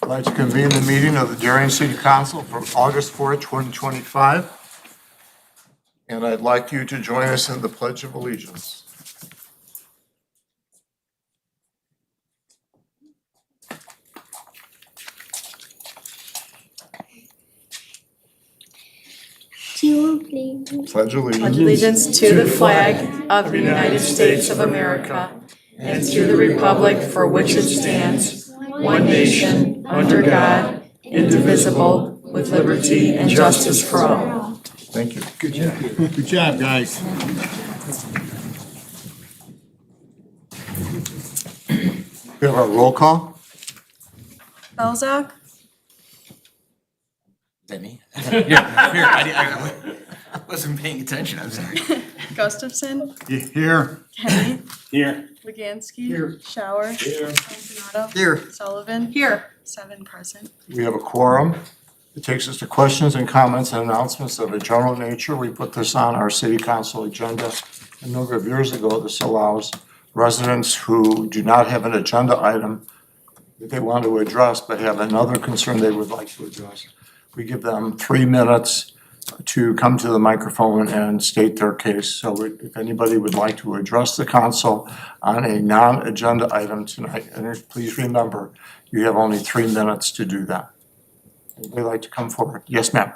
I'd like to convene the meeting of the Darien City Council for August 4th, 2025. And I'd like you to join us in the Pledge of Allegiance. Pledge Allegiance to the flag of the United States of America and to the republic for which it stands, one nation, under God, indivisible, with liberty and justice for all. Thank you. Good job. Good job, guys. We have our roll call. Belzak? Is that me? I wasn't paying attention, I'm sorry. Gustafson? Here. Kenny? Here. Legansky? Here. Shower? Here. Fortunato? Here. Sullivan? Here. 7 present. We have a quorum. It takes us to questions and comments and announcements of a general nature. We put this on our city council agenda a number of years ago. This allows residents who do not have an agenda item that they want to address but have another concern they would like to address. We give them 3 minutes to come to the microphone and state their case. So if anybody would like to address the council on a non-agenda item tonight, and please remember, you have only 3 minutes to do that. Anybody like to come forward? Yes, ma'am.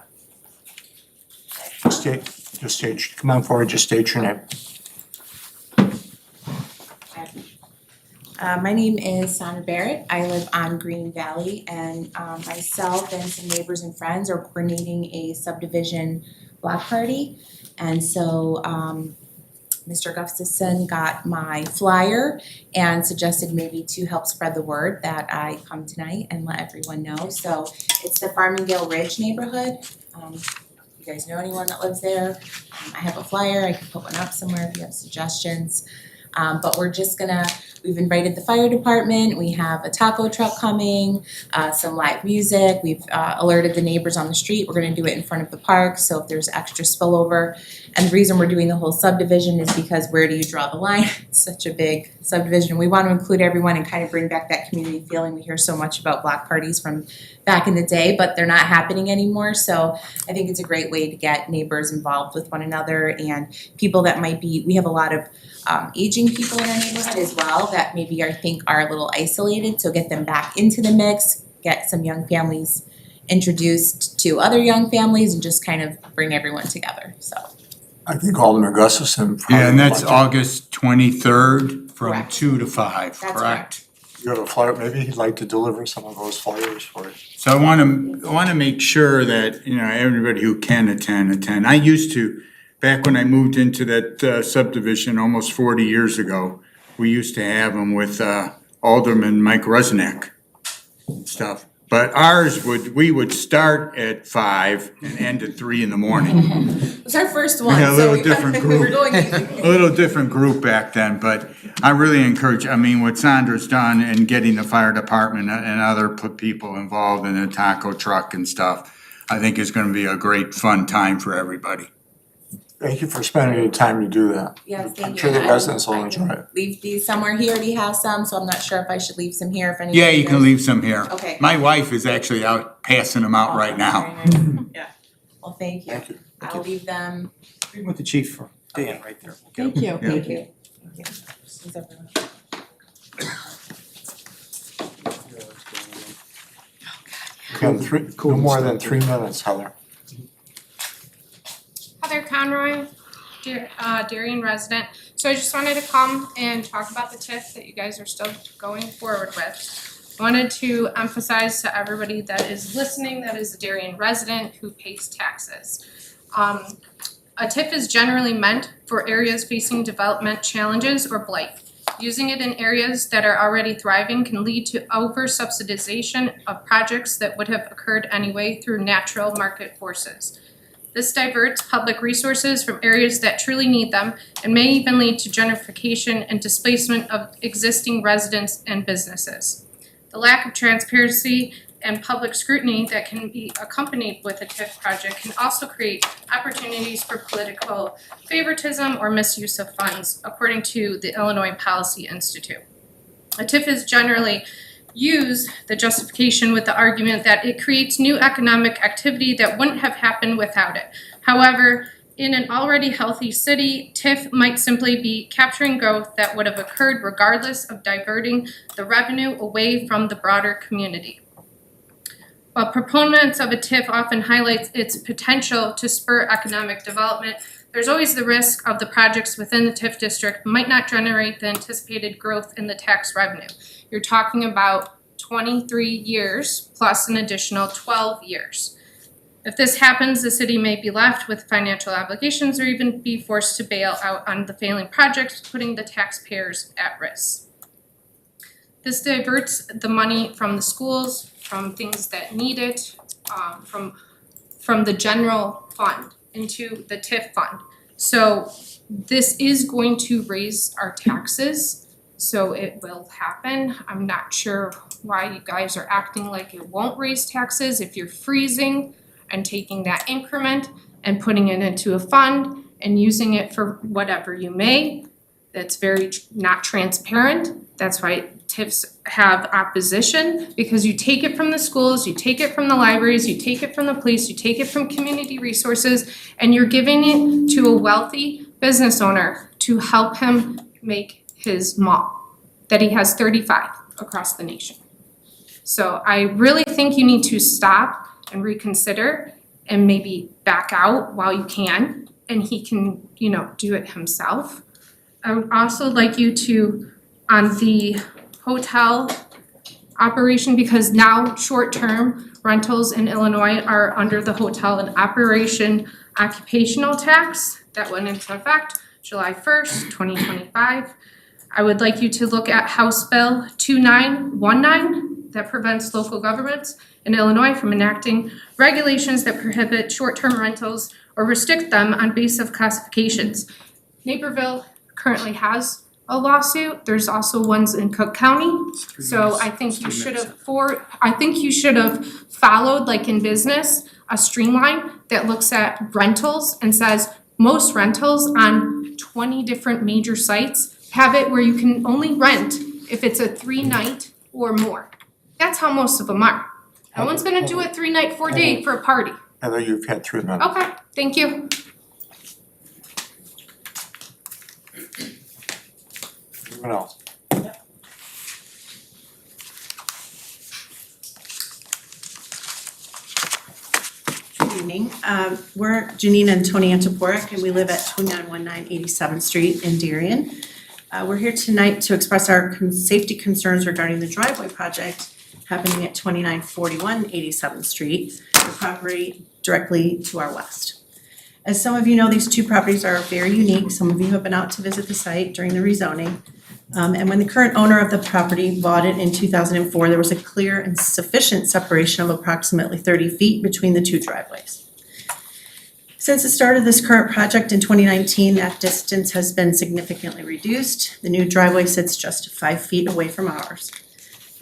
Come on forward, just state your name. My name is Sana Barrett. I live on Green Valley, and myself and some neighbors and friends are coordinating a subdivision block party. And so Mr. Gustafson got my flyer and suggested maybe to help spread the word that I come tonight and let everyone know. So it's the Farmingdale Ridge neighborhood. You guys know anyone that lives there? I have a flyer. I can put one up somewhere if you have suggestions. But we've invited the fire department, we have a taco truck coming, some live music, we've alerted the neighbors on the street, we're gonna do it in front of the park, so if there's extra spillover. And the reason we're doing the whole subdivision is because where do you draw the line? It's such a big subdivision. We want to include everyone and kind of bring back that community feeling. We hear so much about block parties from back in the day, but they're not happening anymore. So I think it's a great way to get neighbors involved with one another and people that we have a lot of aging people in our neighborhood as well that maybe I think are a little isolated, so get them back into the mix, get some young families introduced to other young families and just kind of bring everyone together, so. I think Alderman Gustafson. Yeah, and that's August 23rd from Correct. 2 to 5, That's correct? You have a flyer, maybe he'd like to deliver some of those flyers for you. So I wanna make sure that, everybody who can attend. I used to, back when I moved into that subdivision almost 40 years ago, we used to have them with Alderman Mike Rusnak and stuff. But we would start at 5 and end at 3 in the morning. It was our first one, We had a so little we different we were group. going easy. A little different group back then, but I really encourage, what Sandra's done in getting the fire department and other people involved in the taco truck and stuff, I think is gonna be a great fun time for everybody. Thank you for spending the time to do that. Yes, thank you. I'm sure the residents will enjoy it. Leave these somewhere. He already has some, so I'm not sure if I should leave some here if anyone. Yeah, you can leave some here. Okay. My wife is actually out passing them out right now. Very nice. Yeah. Well, thank you. Thank you. I'll leave them. With the chief for Dan right there. Thank you. Yeah. Thank you. Thank you. Thanks, everyone. You have no more than 3 minutes, Heather. Heather Conroy, Darien resident. So I just wanted to come and talk about the TIF that you guys are still going forward with. I wanted to emphasize to everybody that is listening, that is a Darien resident who pays taxes. A TIF is generally meant for areas facing development challenges or blight. Using it in areas that are already thriving can lead to over-subsidization of projects that would have occurred anyway through natural market forces. This diverts public resources from areas that truly need them and may even lead to gentrification and displacement of existing residents and businesses. The lack of transparency and public scrutiny that can be accompanied with a TIF project can also create opportunities for political favoritism or misuse of funds, according to the Illinois Policy Institute. A TIF is generally use the justification with the argument that it creates new economic activity that wouldn't have happened without it. However, in an already healthy city, TIF might simply be capturing growth that would have occurred regardless of diverting the revenue away from the broader community. While proponents of a TIF often highlight its potential to spur economic development, there's always the risk of the projects within the TIF district might not generate the anticipated growth in the tax revenue. You're talking about 23 years plus an additional 12 years. If this happens, the city may be left with financial obligations or even be forced to bail out on the failing projects, putting the taxpayers at risk. This diverts the money from the schools, from things that need it, from the general fund into the TIF fund. So this is going to raise our taxes, so it will happen. I'm not sure why you guys are acting like it won't raise taxes if you're freezing and taking that increment and putting it into a fund and using it for whatever you may. That's very not transparent. That's why TIFs have opposition, because you take it from the schools, you take it from the libraries, you take it from the police, you take it from community resources, and you're giving it to a wealthy business owner to help him make his mall that he has 35 across the nation. So I really think you need to stop and reconsider and maybe back out while you can, and he can, do it himself. I would also like you to, on the hotel operation, because now short-term rentals in Illinois are under the hotel and operation occupational tax that went into effect July 1st, 2025. I would like you to look at House Bill 2919 that prevents local governments in Illinois from enacting regulations that prohibit short-term rentals or restrict them on basis of classifications. Naperville currently has a lawsuit. There's also ones in Cook County. So I think you should have followed, like in business, a streamline that looks at rentals and says most rentals on 20 different major sites have it where you can only rent if it's a 3-night or more. That's how most of them are. No one's gonna do a 3-night, 4-day for a party. Heather, you've had 3 minutes. Okay, thank you. Anyone else? Good evening. We're Janine and Tony Antoporek, and we live at 2919 87th Street in Darien. We're here tonight to express our safety concerns regarding the driveway project happening at 2941 87th Street, the property directly to our west. As some of you know, these two properties are very unique. Some of you have been out to visit the site during the rezoning. And when the current owner of the property bought it in 2004, there was a clear and sufficient separation of approximately 30 feet between the two driveways. Since the start of this current project in 2019, that distance has been significantly reduced. The new driveway sits just 5 feet away from ours.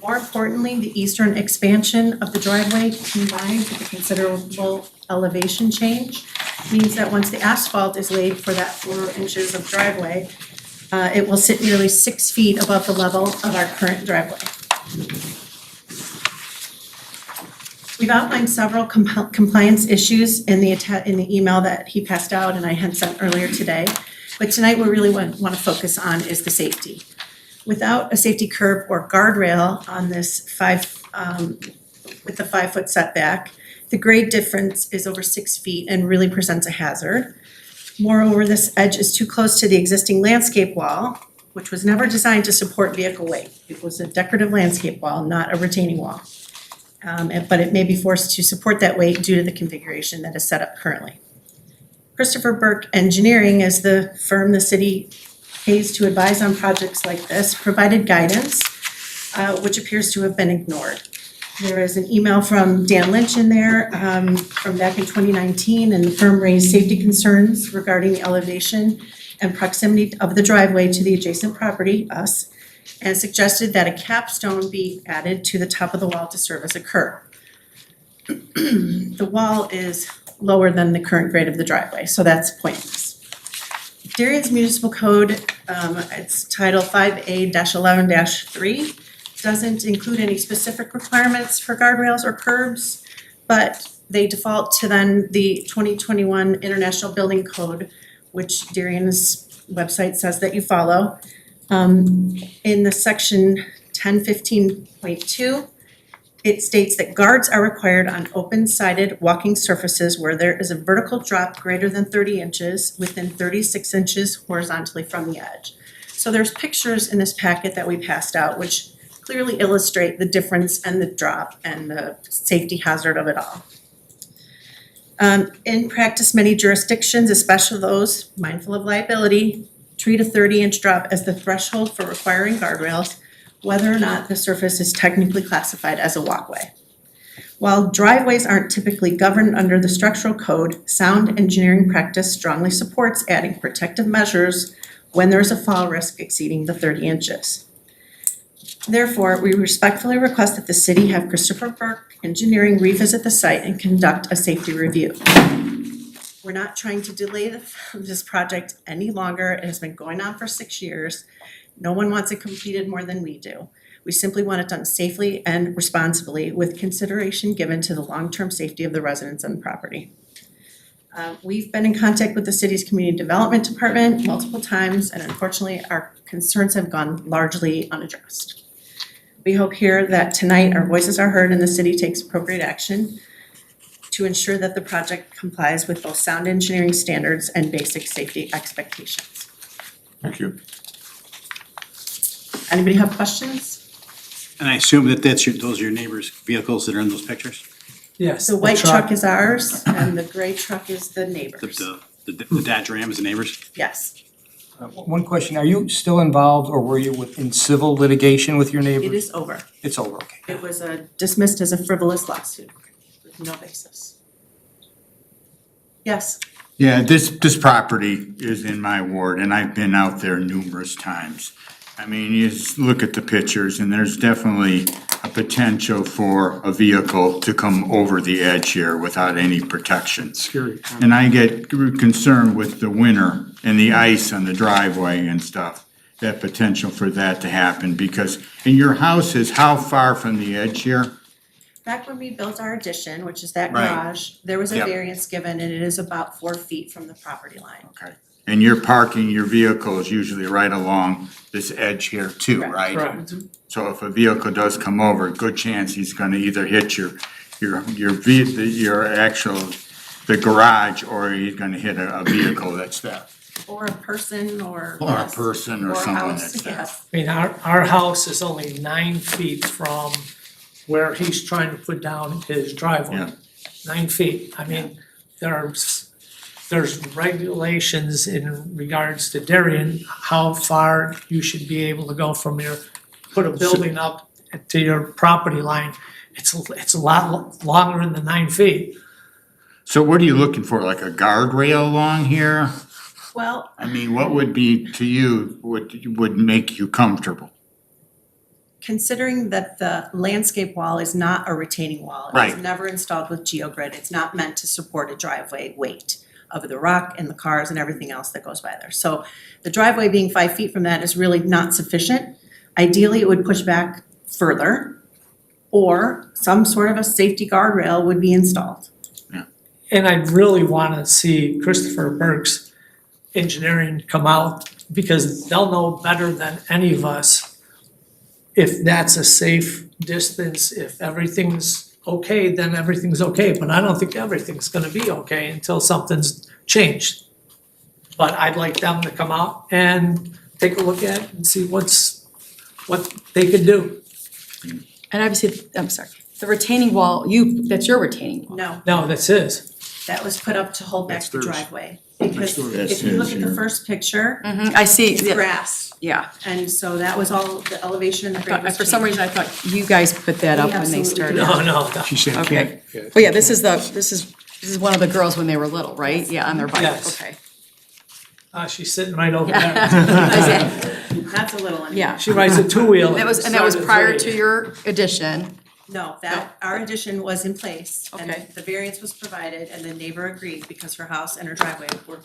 More importantly, the eastern expansion of the driveway combined with the considerable elevation change means that once the asphalt is laid for that 4 inches of driveway, it will sit nearly 6 feet above the level of our current driveway. We've outlined several compliance issues in the email that he passed out and I had sent earlier today. But tonight we really want to focus on is the safety. Without a safety curb or guardrail on this with the 5-foot setback, the grade difference is over 6 feet and really presents a hazard. Moreover, this edge is too close to the existing landscape wall, which was never designed to support vehicle weight. It was a decorative landscape wall, not a retaining wall. But it may be forced to support that weight due to the configuration that is set up currently. Christopher Burke Engineering is the firm the city pays to advise on projects like this, provided guidance, which appears to have been ignored. There is an email from Dan Lynch in there from back in 2019, and the firm raised safety concerns regarding the elevation and proximity of the driveway to the adjacent property, us, and suggested that a capstone be added to the top of the wall to serve as a curb. The wall is lower than the current grade of the driveway, so that's pointless. Darien's municipal code, it's title 5A-11-3, doesn't include any specific requirements for guardrails or curbs, but they default to then the 2021 International Building Code, which Darien's website says that you follow. In the section 1015.2, it states that guards are required on open-sided walking surfaces where there is a vertical drop greater than 30 inches within 36 inches horizontally from the edge. So there's pictures in this packet that we passed out which clearly illustrate the difference and the drop and the safety hazard of it all. In practice, many jurisdictions, especially those mindful of liability, treat a 30-inch drop as the threshold for requiring guardrails, whether or not the surface is technically classified as a walkway. While driveways aren't typically governed under the structural code, sound engineering practice strongly supports adding protective measures when there's a fall risk exceeding the 30 inches. Therefore, we respectfully request that the city have Christopher Burke Engineering revisit the site and conduct a safety review. We're not trying to delay this project any longer. It has been going on for 6 years. No one wants it completed more than we do. We simply want it done safely and responsibly with consideration given to the long-term safety of the residents and the property. We've been in contact with the city's community development department multiple times, and unfortunately, our concerns have gone largely unaddressed. We hope here that tonight our voices are heard and the city takes appropriate action to ensure that the project complies with both sound engineering standards and basic safety expectations. Thank you. Anybody have questions? And I assume that those are your neighbors' vehicles that are in those pictures? Yes. The white truck is ours and the gray truck is the neighbor's. The Dodge Ram is the neighbors? Yes, One question, are you still involved or were you in civil litigation with your neighbors? it is over. It's over, okay. It was dismissed as a frivolous lawsuit with no basis. Yes, Yeah, this property is in my ward and I've been out there numerous times. I mean, you just look at the pictures and there's definitely a potential for a vehicle to come over the edge here without any protection. Scary. And I get concerned with the winter and the ice on the driveway and stuff, that potential for that to happen, because, and your house is how far from the edge here? back when we built our addition, which is that Right. garage, there was a Yep. variance given and it is about 4 feet from the property line. Okay. And you're parking your vehicles usually right along this edge here too, Correct. right? Correct. So if a vehicle does come over, good chance he's gonna either hit your actual, the garage, or he's gonna hit a vehicle that's there. Or a person or. Or a person or a someone house, that's there. yes. I mean, our house is only 9 feet from where he's trying to put down his driveway. Yeah. 9 feet. I mean, there's regulations in regards to Darien, how far you should be able to go from your, put a building up to your property line. It's a lot longer than the 9 feet. So what are you looking for, like a guardrail along here? Well, I mean, what would be to you, would make you comfortable? considering that the landscape wall is not a retaining wall. It Right. was never installed with geogrid. It's not meant to support a driveway weight of the rock and the cars and everything else that goes by there. So the driveway being 5 feet from that is really not sufficient. Ideally, it would push back further, or some sort of a safety guardrail would be installed. And I really wanna see Christopher Burke's engineering come out, because they'll know better than any of us if that's a safe distance. If everything's okay, then everything's okay, but I don't think everything's gonna be okay until something's changed. But I'd like them to come out and take a look at it and see what they could do. And obviously, I'm sorry, the retaining wall, that's your retaining wall. No, No, that's his. that was put up to hold back That's the theirs. driveway. Because That's if you look his, at the yeah. first picture, I see, it's grass. yeah. And so that was all, the elevation and the grade was For some changed. reason, I thought you guys put that up We when they absolutely started. No. She said Okay. Well, yeah, this is one of the girls when they were little, right? Yeah, on their bike, Yes. okay. She's sitting right over there. That's a little unusual. Yeah. She rides a two-wheeler. And that was prior to your addition. No, that, our addition was in place, and Okay. the variance was provided, and the neighbor agreed because her house and her driveway were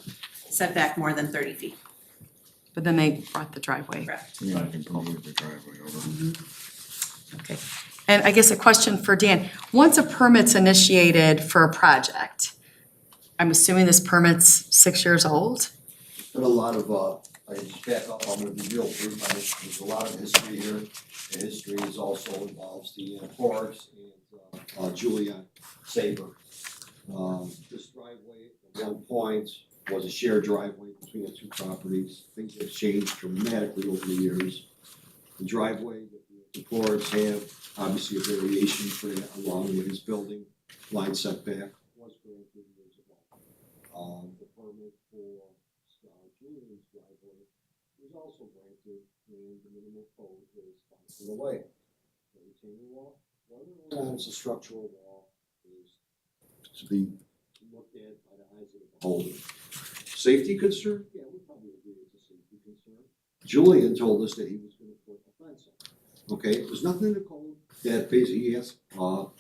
set back more than 30 feet. But then they brought the driveway. Correct. Yeah, I can move the driveway over. Okay. And I guess a question for Dan. Once a permit's initiated for a project, I'm assuming this permit's 6 years old? Been a lot of, I just back up, I'm gonna be real brief on this, there's a lot of history here. The history is also involves the Forks and Julian Saber. This driveway at one point was a shared driveway between the two properties. Things have changed dramatically over the years. The driveway that the Forks have, obviously a variation for that along with his building line setback was granted years ago. The permit for Julian's driveway was also granted, and the minimum code is 5 feet away. The retaining wall, whether or not it's a structural wall, is to be looked at by the eyes of the beholder. Safety concern? Yeah, we probably agree it's a safety concern. Julian told us that he was gonna put a fence up. Okay, there's nothing in the code that basically has, I'll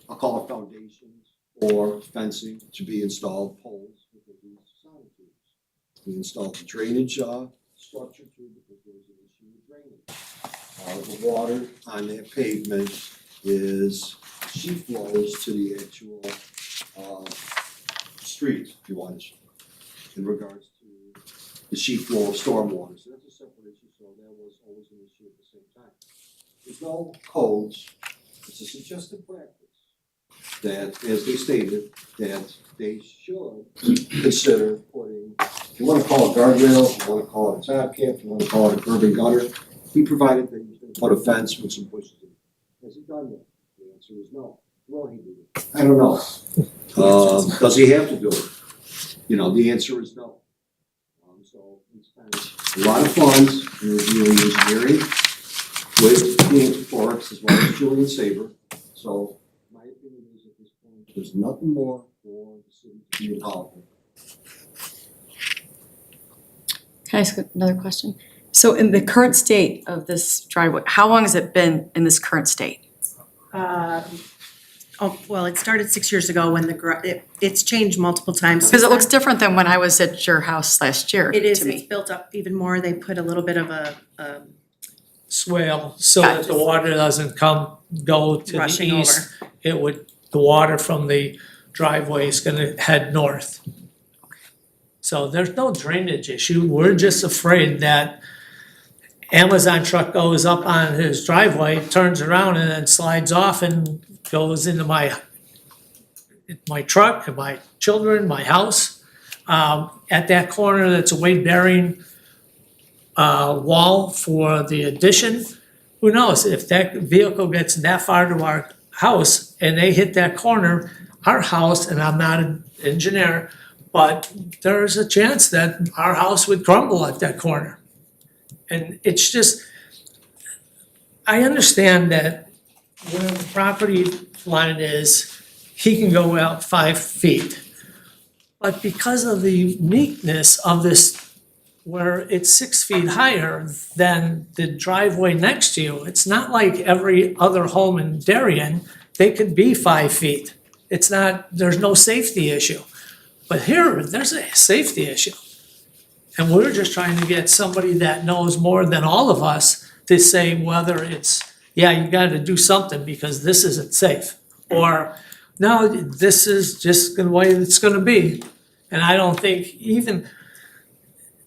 call it foundations or fencing to be installed, poles with these sonotubes. We installed the drainage structure too because there was an issue with drainage. The water on that pavement is, sheet flows to the actual street, if you want to, in regards to the sheet flow of stormwater. So that's a separate issue, so that was always an issue at the same time. There's no codes, it's a suggested practice that, as they stated, that they should consider putting, if you wanna call it guardrails, if you wanna call it a top cap, if you wanna call it a curb and gutter, he provided that he was gonna put a fence with some bushes in it. Has he done that? The answer is no. Will he do it? I don't know. Does he have to do it? You know, the answer is no. So we spent a lot of funds in reviewing engineering with the Forks as well as Julian Saber. So my opinion is at this point, there's nothing more for the city to be involved in. Can I ask another question? So in the current state of this driveway, how long has it been in this current state? Well, it started 6 years ago when it's changed multiple times. Because it looks different than when I was at your house last year It is, to it's me. built up even more. They put a little bit of a Swale, so that the water doesn't go to the rushing east. It would, the water from the driveway is gonna head north. So there's no drainage issue, we're just afraid that Amazon truck goes up on his driveway, turns around and then slides off and goes into my truck, and my children, my house. At that corner, that's a weight-bearing wall for the addition. Who knows, if that vehicle gets that far to our house and they hit that corner, our house, and I'm not an engineer, but there's a chance that our house would crumble at that corner. And it's just, I understand that where the property line is, he can go out 5 feet. But because of the uniqueness of this, where it's 6 feet higher than the driveway next to you, it's not like every other home in Darien, they could be 5 feet. It's not, there's no safety issue. But here, there's a safety issue. And we're just trying to get somebody that knows more than all of us to say whether it's, yeah, you gotta do something because this isn't safe. Or, no, this is just the way it's gonna be. And I don't think even,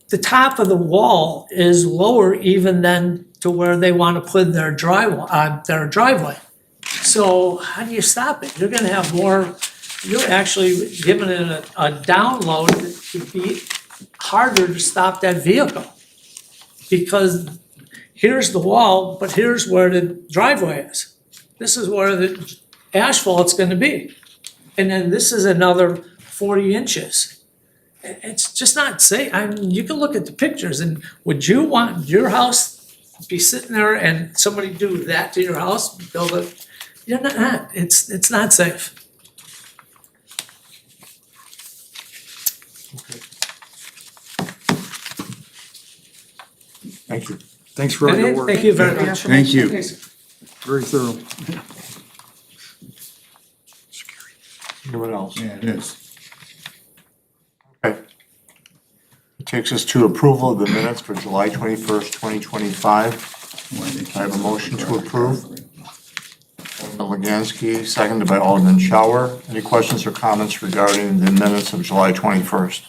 the top of the wall is lower even than to where they wanna put their driveway. So how do you stop it? You're gonna have more, you're actually giving it a download that could be harder to stop that vehicle. Because here's the wall, but here's where the driveway is. This is where the asphalt's gonna be. And then this is another 40 inches. It's just not safe. I mean, you can look at the pictures and would you want your house to be sitting there and somebody do that to your house, build it? You're not, it's not safe. Thank you. Thanks for all your work. Thank you very much. Thank you. Very thorough. Anyone else? Yeah, it is. Okay. It takes us to approval of the minutes for July 21st, 2025. I have a motion to approve. Organsky, seconded by Alderman Shower. Any questions or comments regarding the minutes of July 21st?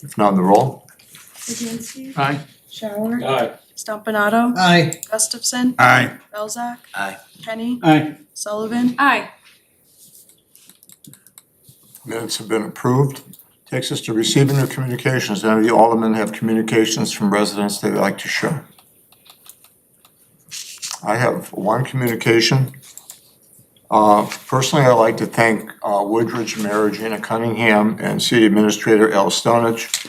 If not, the roll. Organsky. Aye. Shower. Aye. Stompanato. Aye. Gustafson. Aye. Belzak. Aye. Kenny. Aye. Sullivan. Aye. Minutes have been approved. Takes us to receiving of communications. Any of the aldermen have communications from residents they'd like to share? I have one communication. Personally, I'd like to thank Woodridge Mayor Gina Cunningham and City Administrator Al Stonich.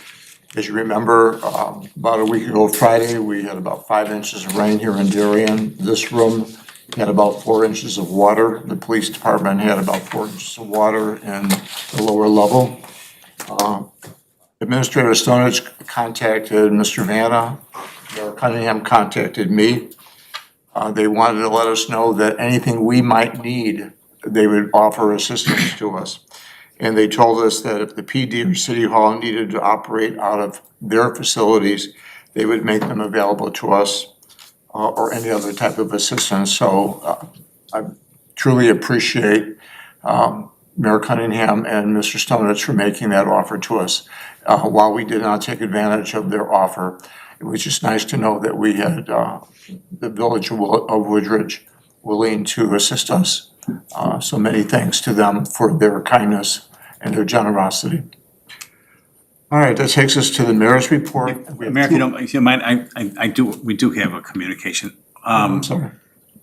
As you remember, about a week ago Friday, we had about 5 inches of rain here in Darien. This room had about 4 inches of water. The police department had about 4 inches of water in the lower level. Administrator Stonich contacted Mr. Vanna. Mayor Cunningham contacted me. They wanted to let us know that anything we might need, they would offer assistance to us. And they told us that if the PD or City Hall needed to operate out of their facilities, they would make them available to us or any other type of assistance. So I truly appreciate Mayor Cunningham and Mr. Stonich for making that offer to us. While we did not take advantage of their offer, it was just nice to know that we had the village of Woodridge willing to assist us. So many thanks to them for their kindness and their generosity. All right, that takes us to the mayor's report. We have Mayor, two- if you don't mind, we do have a communication. I'm sorry.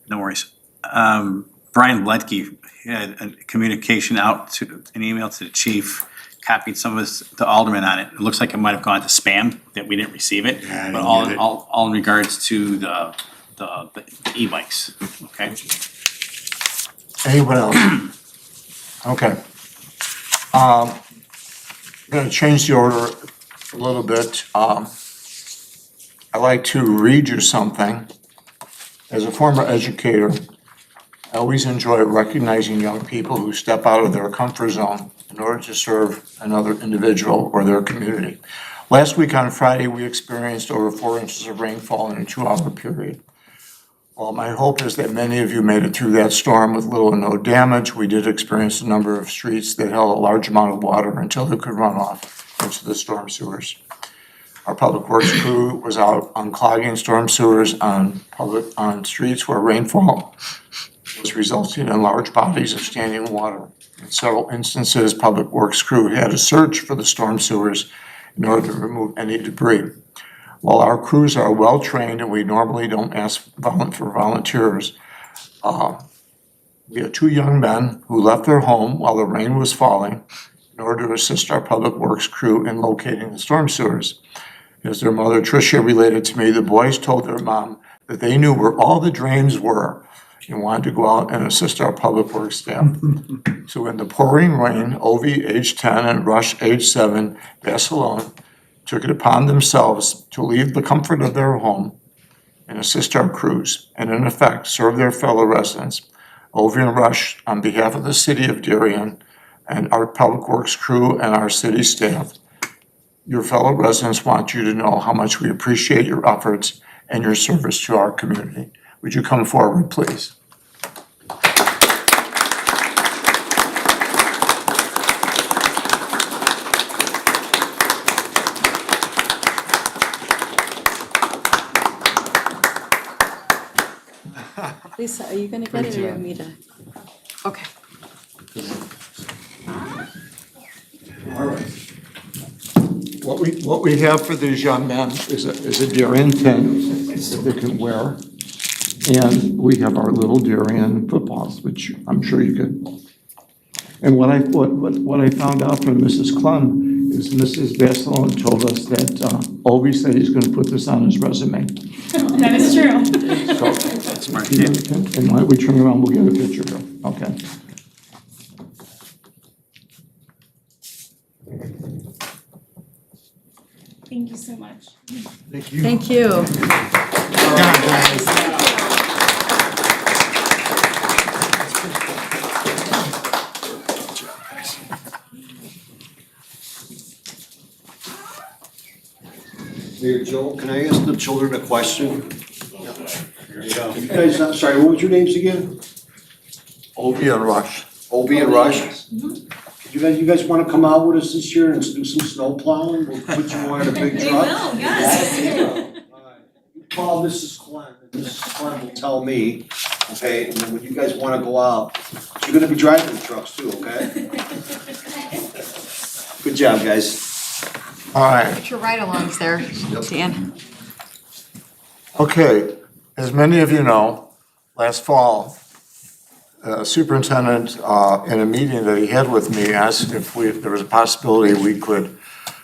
No worries. Brian Ledke had a communication out an email to the chief, copied some of the aldermen on it. It looks like it might have gone to spam, that we didn't receive it. Yeah, I But didn't get it. all in regards to the e-bikes, okay? Anyone else? Okay. I'm gonna change the order a little bit. I'd like to read you something. As a former educator, I always enjoy recognizing young people who step out of their comfort zone in order to serve another individual or their community. Last week on Friday, we experienced over 4 inches of rainfall in a 2-hour period. Well, my hope is that many of you made it through that storm with little or no damage. We did experience a number of streets that held a large amount of water until it could run off into the storm sewers. Our public works crew was out unclogging storm sewers on streets where rainfall was resulting in large bodies of standing water. In several instances, public works crew had to search for the storm sewers in order to remove any debris. While our crews are well-trained and we normally don't ask for volunteers, we had 2 young men who left their home while the rain was falling in order to assist our public works crew in locating the storm sewers. As their mother Tricia related to me, the boys told their mom that they knew where all the drains were and wanted to go out and assist our public works staff. So in the pouring rain, Ovi, age 10, and Rush, age 7, Barcelona, took it upon themselves to leave the comfort of their home and assist our crews, and in effect, serve their fellow residents. Ovi and Rush, on behalf of the city of Darien and our public works crew and our city staff, your fellow residents want you to know how much we appreciate your efforts and your service to our community. Would you come forward, please? Lisa, are you gonna get it or you want me to? Okay. All right. What we have for these young men is a Darien pin that they can wear. And we have our little Darien footballs, which I'm sure you could. And what I found out from Mrs. Clem is Mrs. Barcelona told us that Ovi said he's gonna put this on his resume. That is true. So, Smart you know, kid. and why don't we turn around, we'll get a picture, Bill, okay? Thank you so much. Thank you. Thank you. Mayor Joe, can I ask the children a question? You guys, I'm sorry, what was your names again? Obie and Rush. Obie and Rush? You guys wanna come out with us this year and do some snow plowing? We'll put you on a big truck. yes. Call Mrs. Clem, and Mrs. Clem will tell me, okay, and then when you guys wanna go out, you're gonna be driving the trucks too, okay? Good job, guys. All right. Put your ride-alongs there, Dan. Okay, as many of you know, last fall, superintendent, in a meeting that he had with me, asked if there was a possibility we could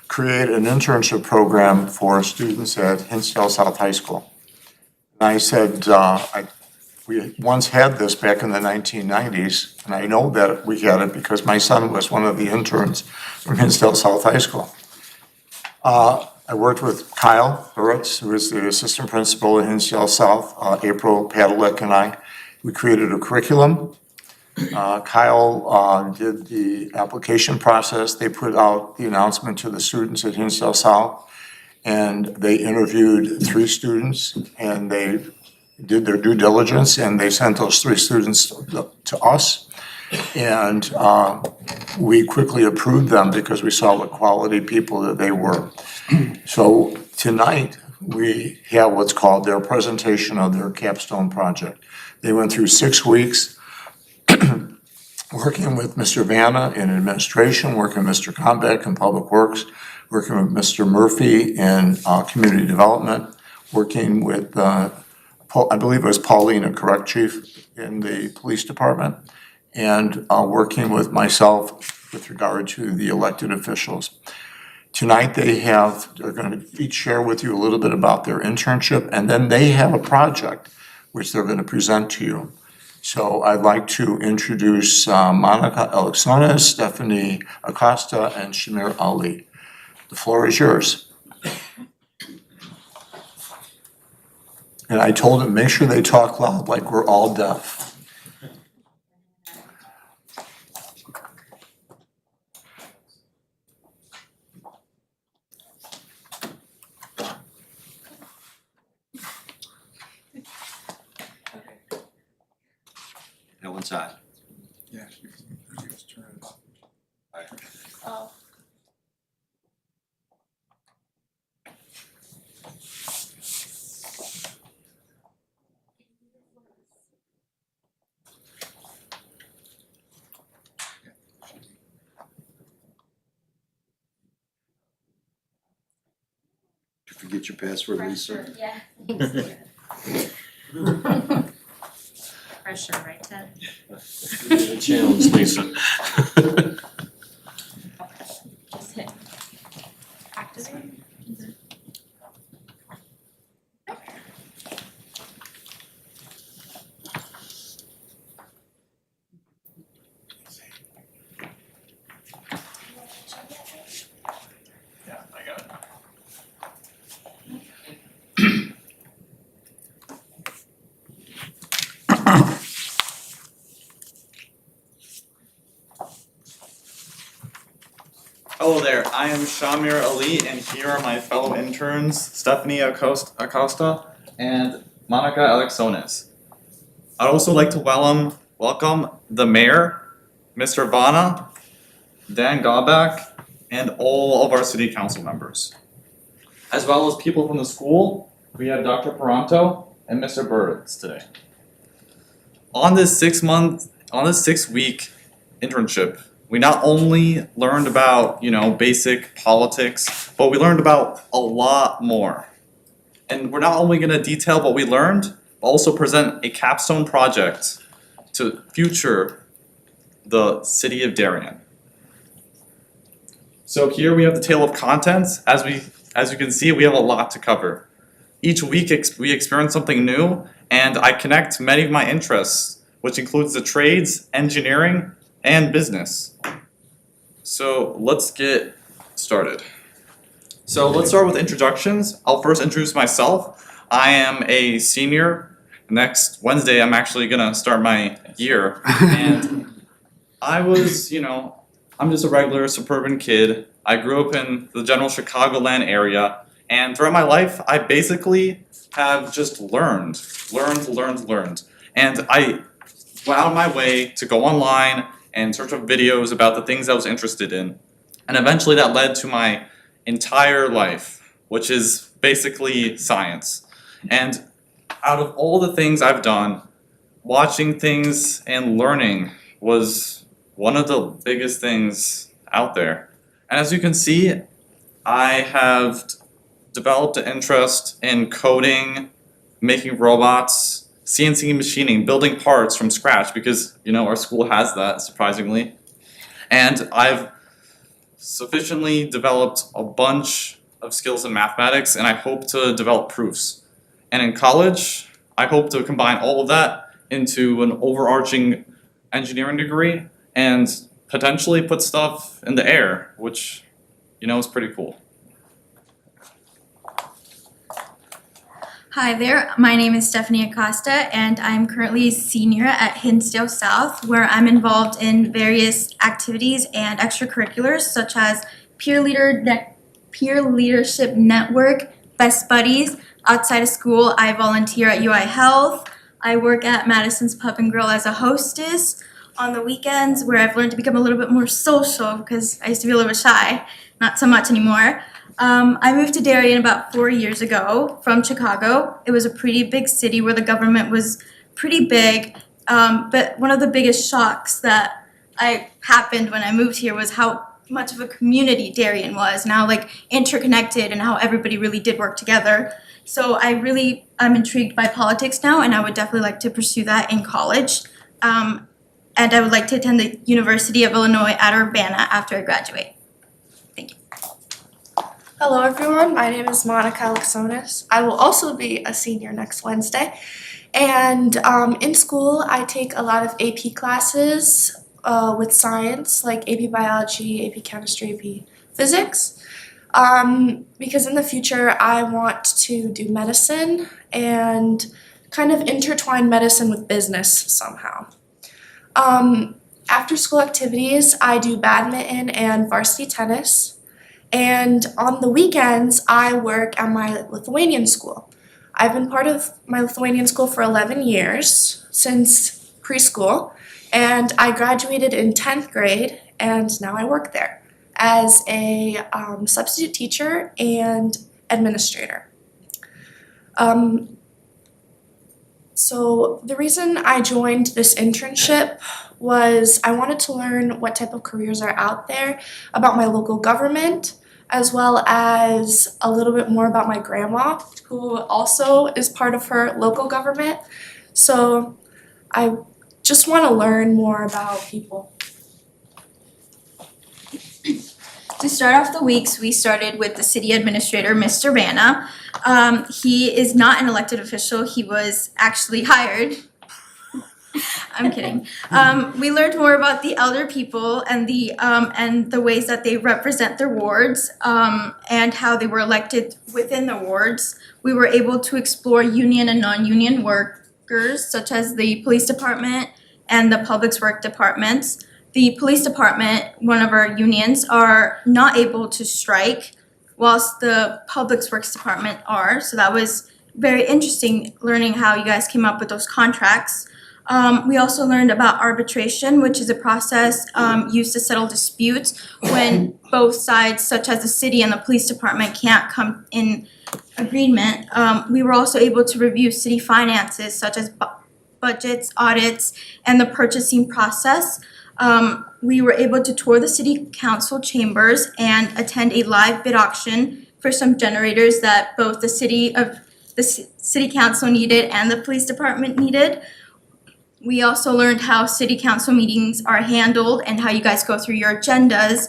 create an internship program for students at Hinsdale South High School. And I said, we once had this back in the 1990s, and I know that we had it because my son was one of the interns from Hinsdale South High School. I worked with Kyle Buritz, who is the assistant principal at Hinsdale South, April Padalecki and I. We created a curriculum. Kyle did the application process. They put out the announcement to the students at Hinsdale South, and they interviewed 3 students, and they did their due diligence, and they sent those 3 students to us. And we quickly approved them because we saw what quality people that they were. So tonight, we have what's called their presentation of their capstone project. They went through 6 weeks working with Mr. Vanna in administration, working with Mr. Combeck in public works, working with Mr. Murphy in community development, working with, I believe it was Paulina, correct, Chief, in the police department, and working with myself with regard to the elected officials. Tonight they're going to each share with you a little bit about their internship, and then they have a project which they're going to present to you. So I'd like to introduce Monica Alexones, Stephanie Acosta, and Shamir Ali. The floor is yours. And I told them, make sure they talk loud like we're all deaf. That one's on. Yeah. Oh. Did you forget your password, Lisa? Yeah. Pressure, right, Ted? Challenge, Lisa. Just hit activate. Yeah, I got it. Hello there, I am Shamir Ali, and here are my fellow interns, Stephanie Acosta and Monica Alexones. I'd also like to welcome the mayor, Mr. Vanna, Dan Gobak, and all of our city council members. As well as people from the school, we have Dr. Peranto and Mr. Burns today. On this 6-week internship, we not only learned about, basic politics, but we learned about a lot more. And we're not only gonna detail what we learned, but also present a capstone project to future the city of Darien. So here we have the table of contents. As you can see, we have a lot to cover. Each week we experience something new, and I connect many of my interests, which includes the trades, engineering, and business. So let's get started. So let's start with introductions. I'll first introduce myself. I am a senior. Next Wednesday, I'm actually gonna start my year. And I was, I'm just a regular suburban kid. I grew up in the general Chicagoland area, And throughout my life, I basically have just learned. And I went out of my way to go online and search up videos about the things I was interested in. And eventually that led to my entire life, which is basically science. And out of all the things I've done, watching things and learning was one of the biggest things out there. And as you can see, I have developed an interest in coding, making robots, CNC machining, building parts from scratch because, our school has that, surprisingly. And I've sufficiently developed a bunch of skills in mathematics, and I hope to develop proofs. And in college, I hope to combine all of that into an overarching engineering degree and potentially put stuff in the air, which, is pretty cool. Hi there, my name is Stephanie Acosta and I'm currently a senior at Hinsdale South, where I'm involved in various activities and extracurriculars such as peer leadership network, Best Buddies. Outside of school, I volunteer at UI Health. I work at Madison's Pub and Grill as a hostess on the weekends, where I've learned to become a little bit more social because I used to be a little bit shy, not so much anymore. I moved to Darien about 4 years ago from Chicago. It was a pretty big city where the government was pretty big, but one of the biggest shocks that happened when I moved here was how much of a community Darien was, and how interconnected and how everybody really did work together. So I'm intrigued by politics now, and I would definitely like to pursue that in college. And I would like to attend the University of Illinois at Urbana after I graduate. Thank you. Hello everyone, my name is Monica Alexonis. I will also be a senior next Wednesday. And in school I take a lot of AP classes with science, like AP Biology, AP Chemistry, AP Physics. Because in the future I want to do medicine and kind of intertwine medicine with business somehow. After school activities I do badminton and varsity tennis. And on the weekends, I work at my Lithuanian school. I've been part of my Lithuanian school for 11 years, since preschool, and I graduated in 10th grade, and now I work there as a substitute teacher and administrator. So the reason I joined this internship was I wanted to learn what type of careers are out there, about my local government, as well as a little bit more about my grandma, who also is part of her local government. So I just want to learn more about people. To start off the weeks, we started with the city administrator, Mr. Vanna. He is not an elected official, he was actually hired. I'm kidding. We learned more about the elder people and the ways that they represent their wards, and how they were elected within the wards. We were able to explore union and non-union workers, such as the police department and the public works departments. The police department, one of our unions, are not able to strike, whilst the public works department are. So that was very interesting, learning how you guys came up with those contracts. We also learned about arbitration, which is a process used to settle disputes when both sides, such as the city and the police department, can't come in agreement. We were also able to review city finances, such as budgets, audits, and the purchasing process. We were able to tour the city council chambers and attend a live bid auction for some generators that both the city council needed and the police department needed. We also learned how city council meetings are handled and how you guys go through your agendas.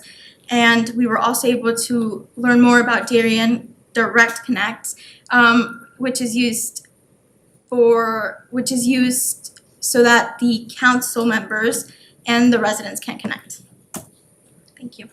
And we were also able to learn more about Darien Direct Connect, which is used so that the council members and the residents can connect. Thank you.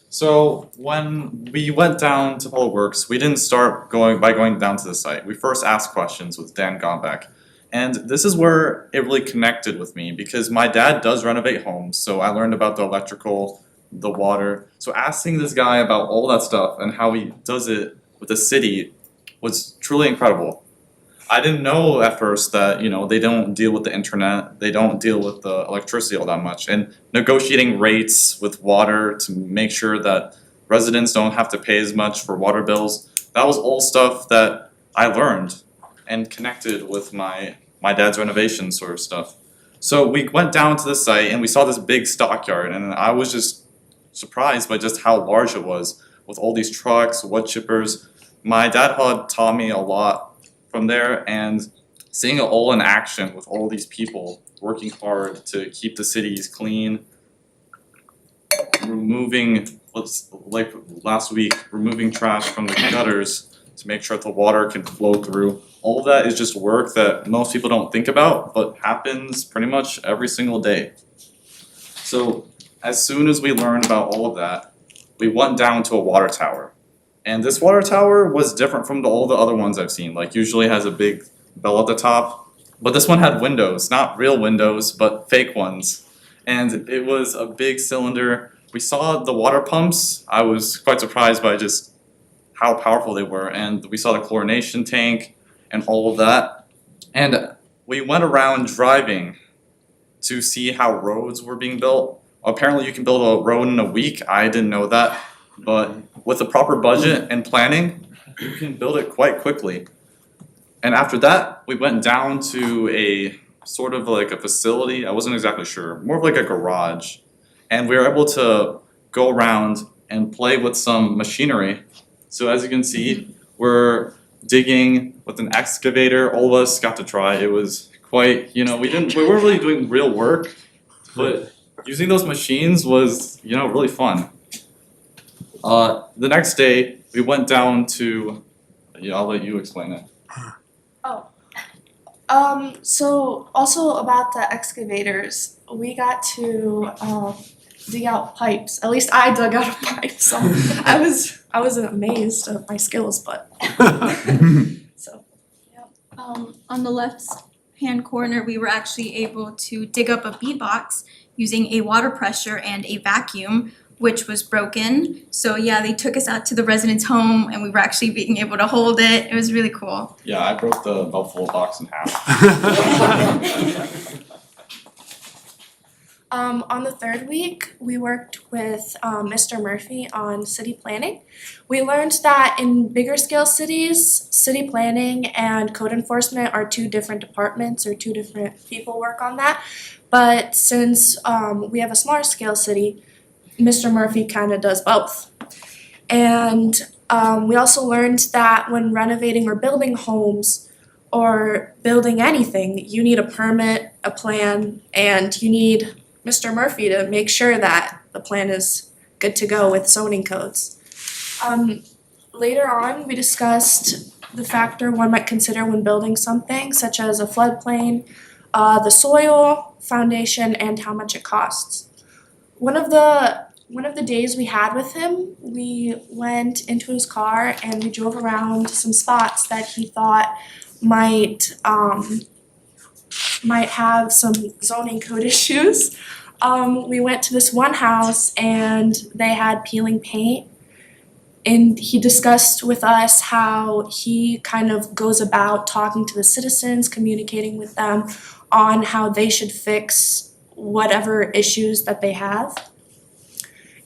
So when we went down to Public Works, we didn't start by going down to the site. We first asked questions with Dan Gombeck. And this is where it really connected with me because my dad does renovate homes, so I learned about the electrical the water. So asking this guy about all that stuff and how he does it with the city was truly incredible. I didn't know at first that, they don't deal with the internet, they don't deal with the electricity all that much, and negotiating rates with water to make sure that residents don't have to pay as much for water bills. That was all stuff that I learned and connected with my dad's renovation sort of stuff. So we went down to the site and we saw this big stockyard, and I was just surprised by just how large it was with all these trucks, wood chippers. My dad had taught me a lot from there, and seeing it all in action with all these people working hard to keep the cities clean, removing, like last week, removing trash from the gutters to make sure that the water can flow through. All of that is just work that most people don't think about, but happens pretty much every single day. So as soon as we learned about all of that, we went down to a water tower. And this water tower was different from all the other ones I've seen. Like usually it has a big bell at the top, but this one had windows, not real windows, but fake ones. And it was a big cylinder. We saw the water pumps. I was quite surprised by just how powerful they were. And we saw the chlorination tank and all of that. And we went around driving to see how roads were being built. Apparently you can build a road in a week. I didn't know that. But with the proper budget and planning, you can build it quite quickly. And after that, we went down to a sort of like a facility. I wasn't exactly sure, more of like a garage. And we were able to go around and play with some machinery. So as you can see, we're digging with an excavator. All of us got to try. It was quite, we weren't really doing real work, but using those machines was, really fun. The next day, we went down to, I'll let you explain it. So also about the excavators, we got to dig out pipes. At least I dug out a pipe, so I was amazed at my skills, but so On the left-hand corner, we were actually able to dig up a beadbox using a water pressure and a vacuum, which was broken. So yeah, they took us out to the resident's home and we were actually being able to hold it. It was really cool. Yeah, I broke the Buffalo box in half. On the third week, we worked with Mr. Murphy on city planning. We learned that in bigger scale cities, city planning and code enforcement are two different departments or two different people work on that. But since we have a smaller scale city, Mr. Murphy kind of does both. And we also learned that when renovating or building homes or building anything, you need a permit, a plan, and you need Mr. Murphy to make sure that the plan is good to go with zoning codes. Later on, we discussed the factor one might consider when building something, such as a floodplain, the soil, foundation, and how much it costs. One of the days we had with him, we went into his car and we drove around some spots that he thought might have some zoning code issues. We went to this one house and they had peeling paint, and he discussed with us how he kind of goes about talking to the citizens, communicating with them on how they should fix whatever issues that they have.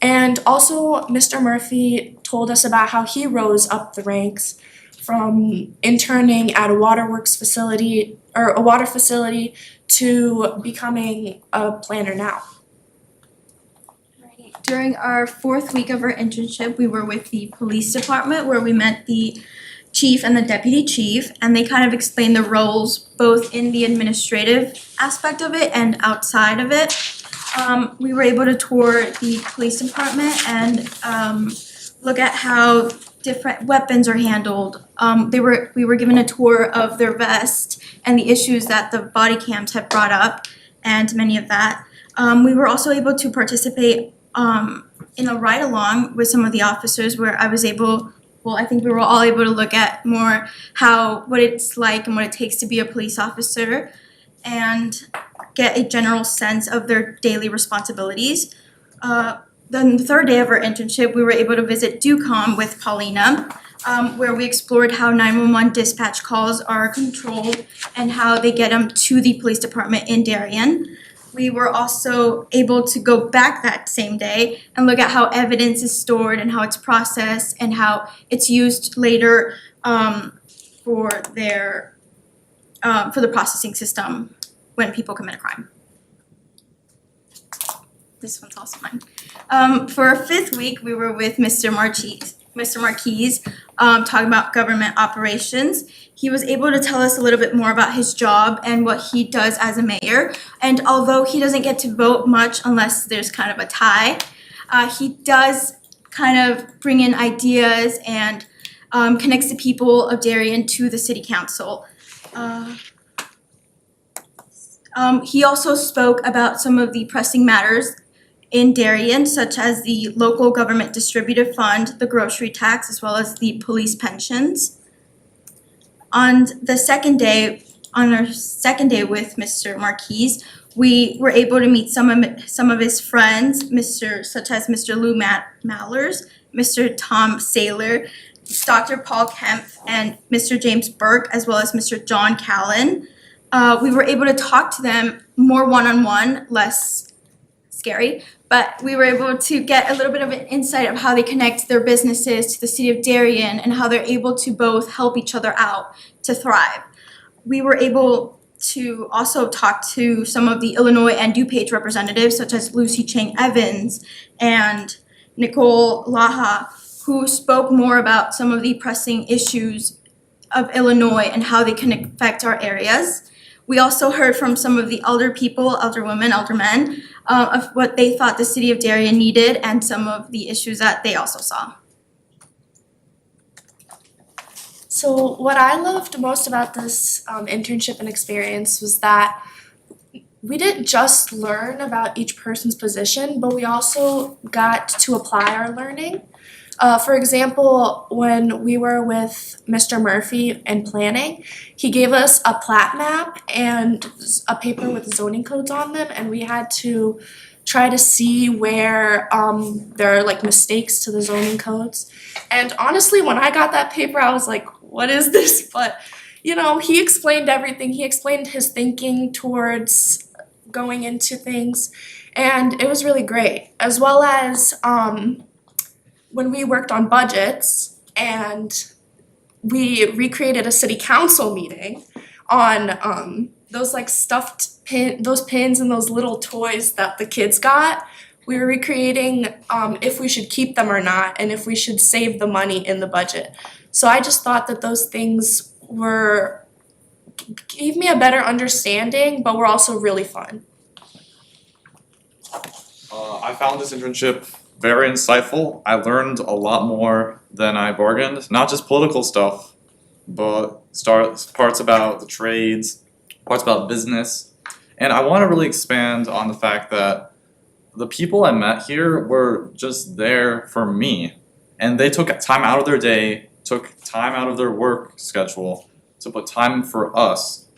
And also, Mr. Murphy told us about how he rose up the ranks from interning at a waterworks facility or a water facility to becoming a planner now. During our fourth week of our internship, we were with the police department where we met the chief and the deputy chief, and they kind of explained the roles both in the administrative aspect of it and outside of it. We were able to tour the police department and look at how different weapons are handled. We were given a tour of their vest and the issues that the body cams had brought up, and many of that. We were also able to participate in a ride along with some of the officers where I think we were all able to look at more what it's like and what it takes to be a police officer and get a general sense of their daily responsibilities. the third day of our internship, we were able to visit DUCOM with Paulina, where we explored how 911 dispatch calls are controlled and how they get them to the police department in Darien. We were also able to go back that same day and look at how evidence is stored and how it's processed and how it's used later for the processing system when people commit a crime. This one's also mine. For our fifth week, we were with Mr. Marquise, talking about government operations. He was able to tell us a little bit more about his job and what he does as a mayor. And although he doesn't get to vote much unless there's kind of a tie, he does kind of bring in ideas and connects the people of Darien to the city council. He also spoke about some of the pressing matters in Darien, such as the local government distributive fund, the grocery tax, as well as the police pensions. On our second day with Mr. Marquise, we were able to meet some of his friends, such as Mr. Lou Mallers, Mr. Tom Saylor, Dr. Paul Kemp, and Mr. James Burke, as well as Mr. John Callan. We were able to talk to them more one-on-one, less scary, but we were able to get a little bit of an insight of how they connect their businesses to the city of Darien and how they're able to both help each other out to thrive. We were able to also talk to some of the Illinois and DuPage representatives, such as Lucy Chang Evans and Nicole Laha, who spoke more about some of the pressing issues of Illinois and how they can affect our areas. We also heard from some of the elder people, elder women, elder men, of what they thought the city of Darien needed and some of the issues that they also saw. So what I loved most about this internship and experience was that we didn't just learn about each person's position, but we also got to apply our learning. For example, when we were with Mr. Murphy in planning, he gave us a plat map and a paper with zoning codes on them, and we had to try to see where there are like mistakes to the zoning codes. And honestly, when I got that paper, I was like, what is this? But you know, he explained everything. He explained his thinking towards going into things, and it was really great. As well as when we worked on budgets and we recreated a city council meeting on those like stuffed those pins and those little toys that the kids got. We were recreating if we should keep them or not and if we should save the money in the budget. So I just thought that those things gave me a better understanding, but were also really fun. I found this internship very insightful. I learned a lot more than I bargained, not just political stuff, but parts about the trades, parts about business. And I want to really expand on the fact that the people I met here were just there for me. And they took time out of their day, took time out of their work schedule to put time for us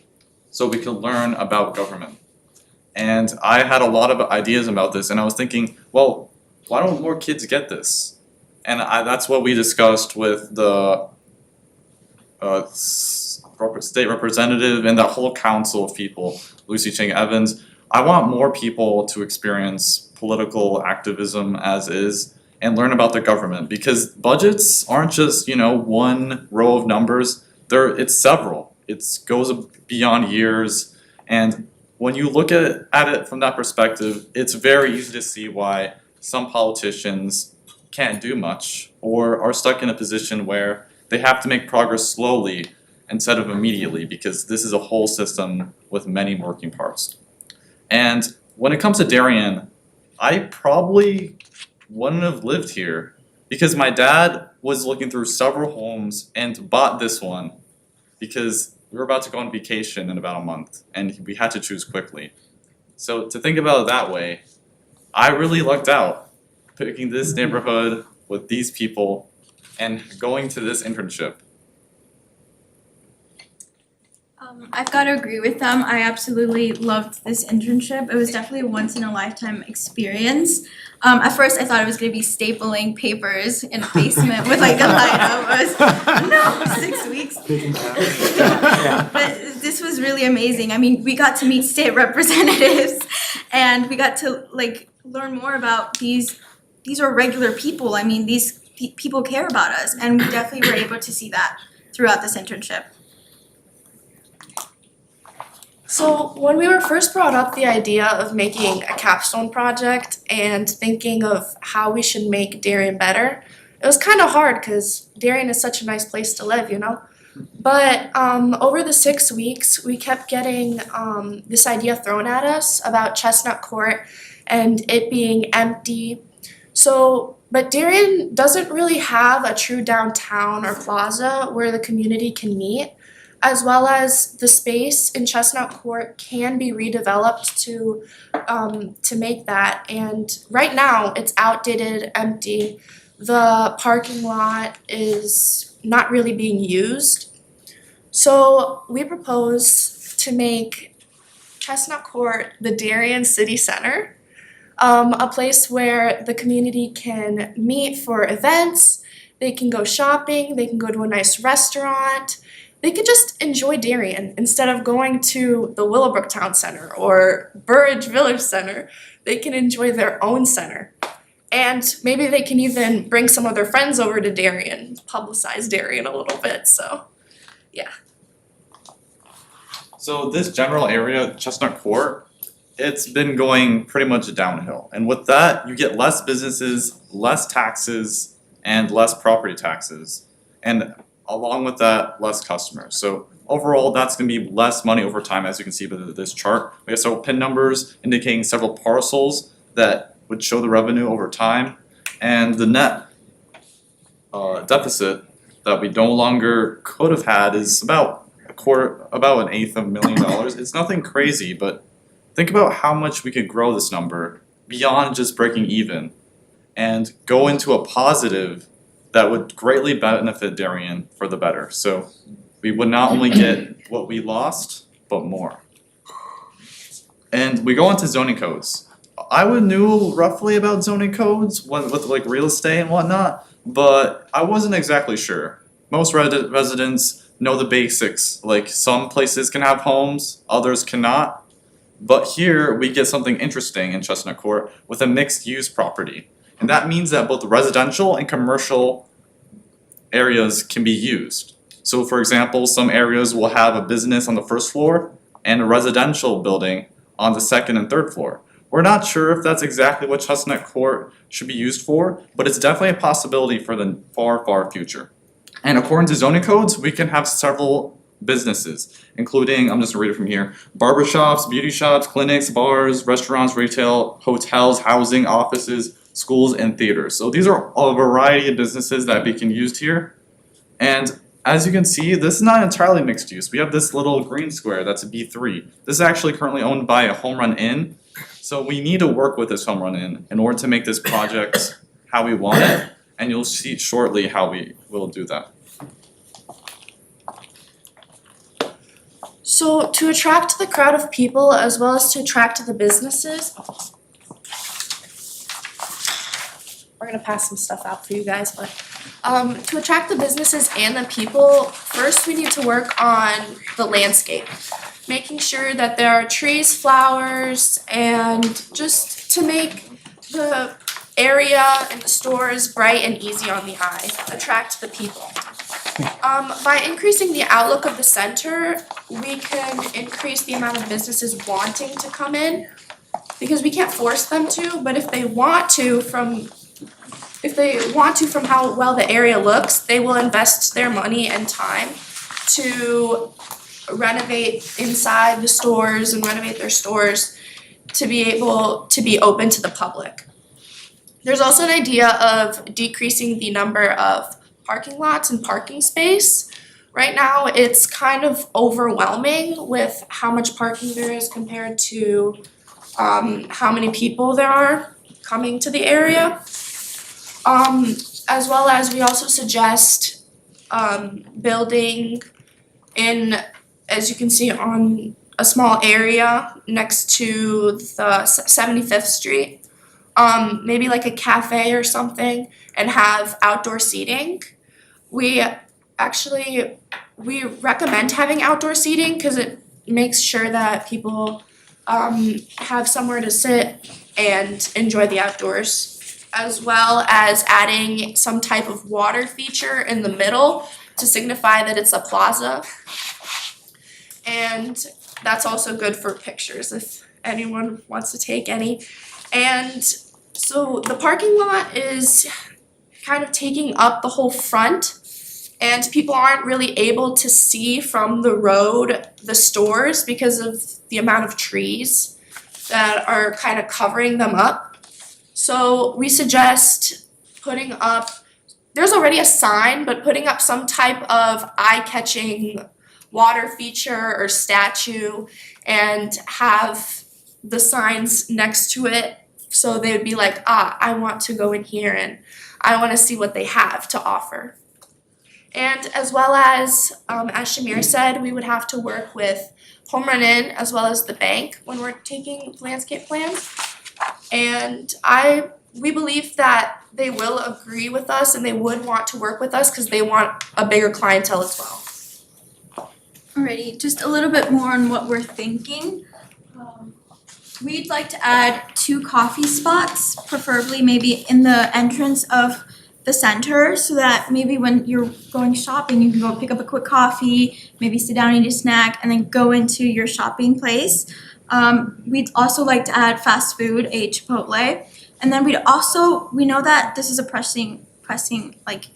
so we could learn about government. And I had a lot of ideas about this, and I was thinking, well, why don't more kids get this? And that's what we discussed with the state representative and the whole council of people, Lucy Chang Evans. I want more people to experience political activism as is and learn about the government, because budgets aren't just, one row of numbers. It's several. It goes beyond years, and when you look at it from that perspective, it's very easy to see why some politicians can't do much or are stuck in a position where they have to make progress slowly instead of immediately, because this is a whole system with many working parts. And when it comes to Darien, I probably wouldn't have lived here because my dad was looking through several homes and bought this one because we were about to go on vacation in about a month and we had to choose quickly. So to think about it that way, I really lucked out picking this neighborhood with these people and going to this internship. I've got to agree with them. I absolutely loved this internship. It was definitely a once-in-a-lifetime experience. At first, I thought it was gonna be stapling papers in a basement with like a light up. I was, no, 6 weeks. But this was really amazing. I mean, we got to meet state representatives and we got to like learn more about these are regular people. I mean, these people care about us, and we definitely were able to see that throughout this internship. So when we were first brought up the idea of making a capstone project and thinking of how we should make Darien better, it was kind of hard because Darien is such a nice place to live, you know? But over the 6 weeks, we kept getting this idea thrown at us about Chestnut Court and it being empty. But Darien doesn't really have a true downtown or plaza where the community can meet, as well as the space in Chestnut Court can be redeveloped to make that. And right now, it's outdated, empty. The parking lot is not really being used. So we propose to make Chestnut Court the Darien City Center, a place where the community can meet for events, they can go shopping, they can go to a nice restaurant, they can just enjoy Darien instead of going to the Willowbrook Town Center or Burridge Village Center. They can enjoy their own center. And maybe they can even bring some of their friends over to Darien, publicize Darien a little bit, so yeah. So this general area, Chestnut Court, it's been going pretty much downhill. And with that, you get less businesses, less taxes, and less property taxes. And along with that, less customers. So overall, that's gonna be less money over time, as you can see by this chart. We have several PIN numbers indicating several parcels that would show the revenue over time. And the net deficit that we no longer could have had is about an eighth of $1,000,000. It's nothing crazy, but think about how much we could grow this number beyond just breaking even and go into a positive that would greatly benefit Darien for the better. So we would not only get what we lost, but more. And we go into zoning codes. I knew roughly about zoning codes with like real estate and whatnot, but I wasn't exactly sure. Most residents know the basics, like some places can have homes, others cannot. But here we get something interesting in Chestnut Court with a mixed use property. And that means that both residential and commercial areas can be used. So for example, some areas will have a business on the first floor and a residential building on the second and third floor. We're not sure if that's exactly what Chestnut Court should be used for, but it's definitely a possibility for the far, far future. And according to zoning codes, we can have several businesses, including, I'm just gonna read it from here, barbershops, beauty shops, clinics, bars, restaurants, retail, hotels, housing, offices, schools, and theaters. So these are a variety of businesses that we can use here. And as you can see, this is not entirely mixed use. We have this little green square that's a B3. This is actually currently owned by a Home Run Inn. So we need to work with this Home Run Inn in order to make this project how we want it. And you'll see shortly how we will do that. So to attract the crowd of people as well as to attract the businesses, we're gonna pass some stuff out for you guys, but to attract the businesses and the people, first we need to work on the landscape. Making sure that there are trees, flowers, and just to make the area and the stores bright and easy on the eye, attract the people. By increasing the outlook of the center, we can increase the amount of businesses wanting to come in, because we can't force them to, but if they want to from how well the area looks, they will invest their money and time to renovate inside the stores and renovate their stores to be able to be open to the public. There's also an idea of decreasing the number of parking lots and parking space. Right now, it's kind of overwhelming with how much parking there is compared to how many people there are coming to the area. As well as we also suggest building in, as you can see, on a small area next to the 75th Street, maybe like a cafe or something, and have outdoor seating. We recommend having outdoor seating because it makes sure that people have somewhere to sit and enjoy the outdoors, as well as adding some type of water feature in the middle to signify that it's a plaza. And that's also good for pictures if anyone wants to take any. And so the parking lot is kind of taking up the whole front, and people aren't really able to see from the road the stores because of the amount of trees that are kind of covering them up. So we suggest putting up, there's already a sign, but putting up some type of eye-catching water feature or statue and have the signs next to it so they would be like, I want to go in here and I want to see what they have to offer. And as well as Shamir said, we would have to work with Home Run Inn as well as the bank when we're taking landscape plans. And we believe that they will agree with us and they would want to work with us because they want a bigger clientele as well. Alrighty, just a little bit more on what we're thinking. We'd like to add 2 coffee spots, preferably maybe in the entrance of the center, so that maybe when you're going shopping, you can go pick up a quick coffee, maybe sit down and eat a snack, and then go into your shopping place. We'd also like to add fast food, a Chipotle, and then we know that this is a pressing like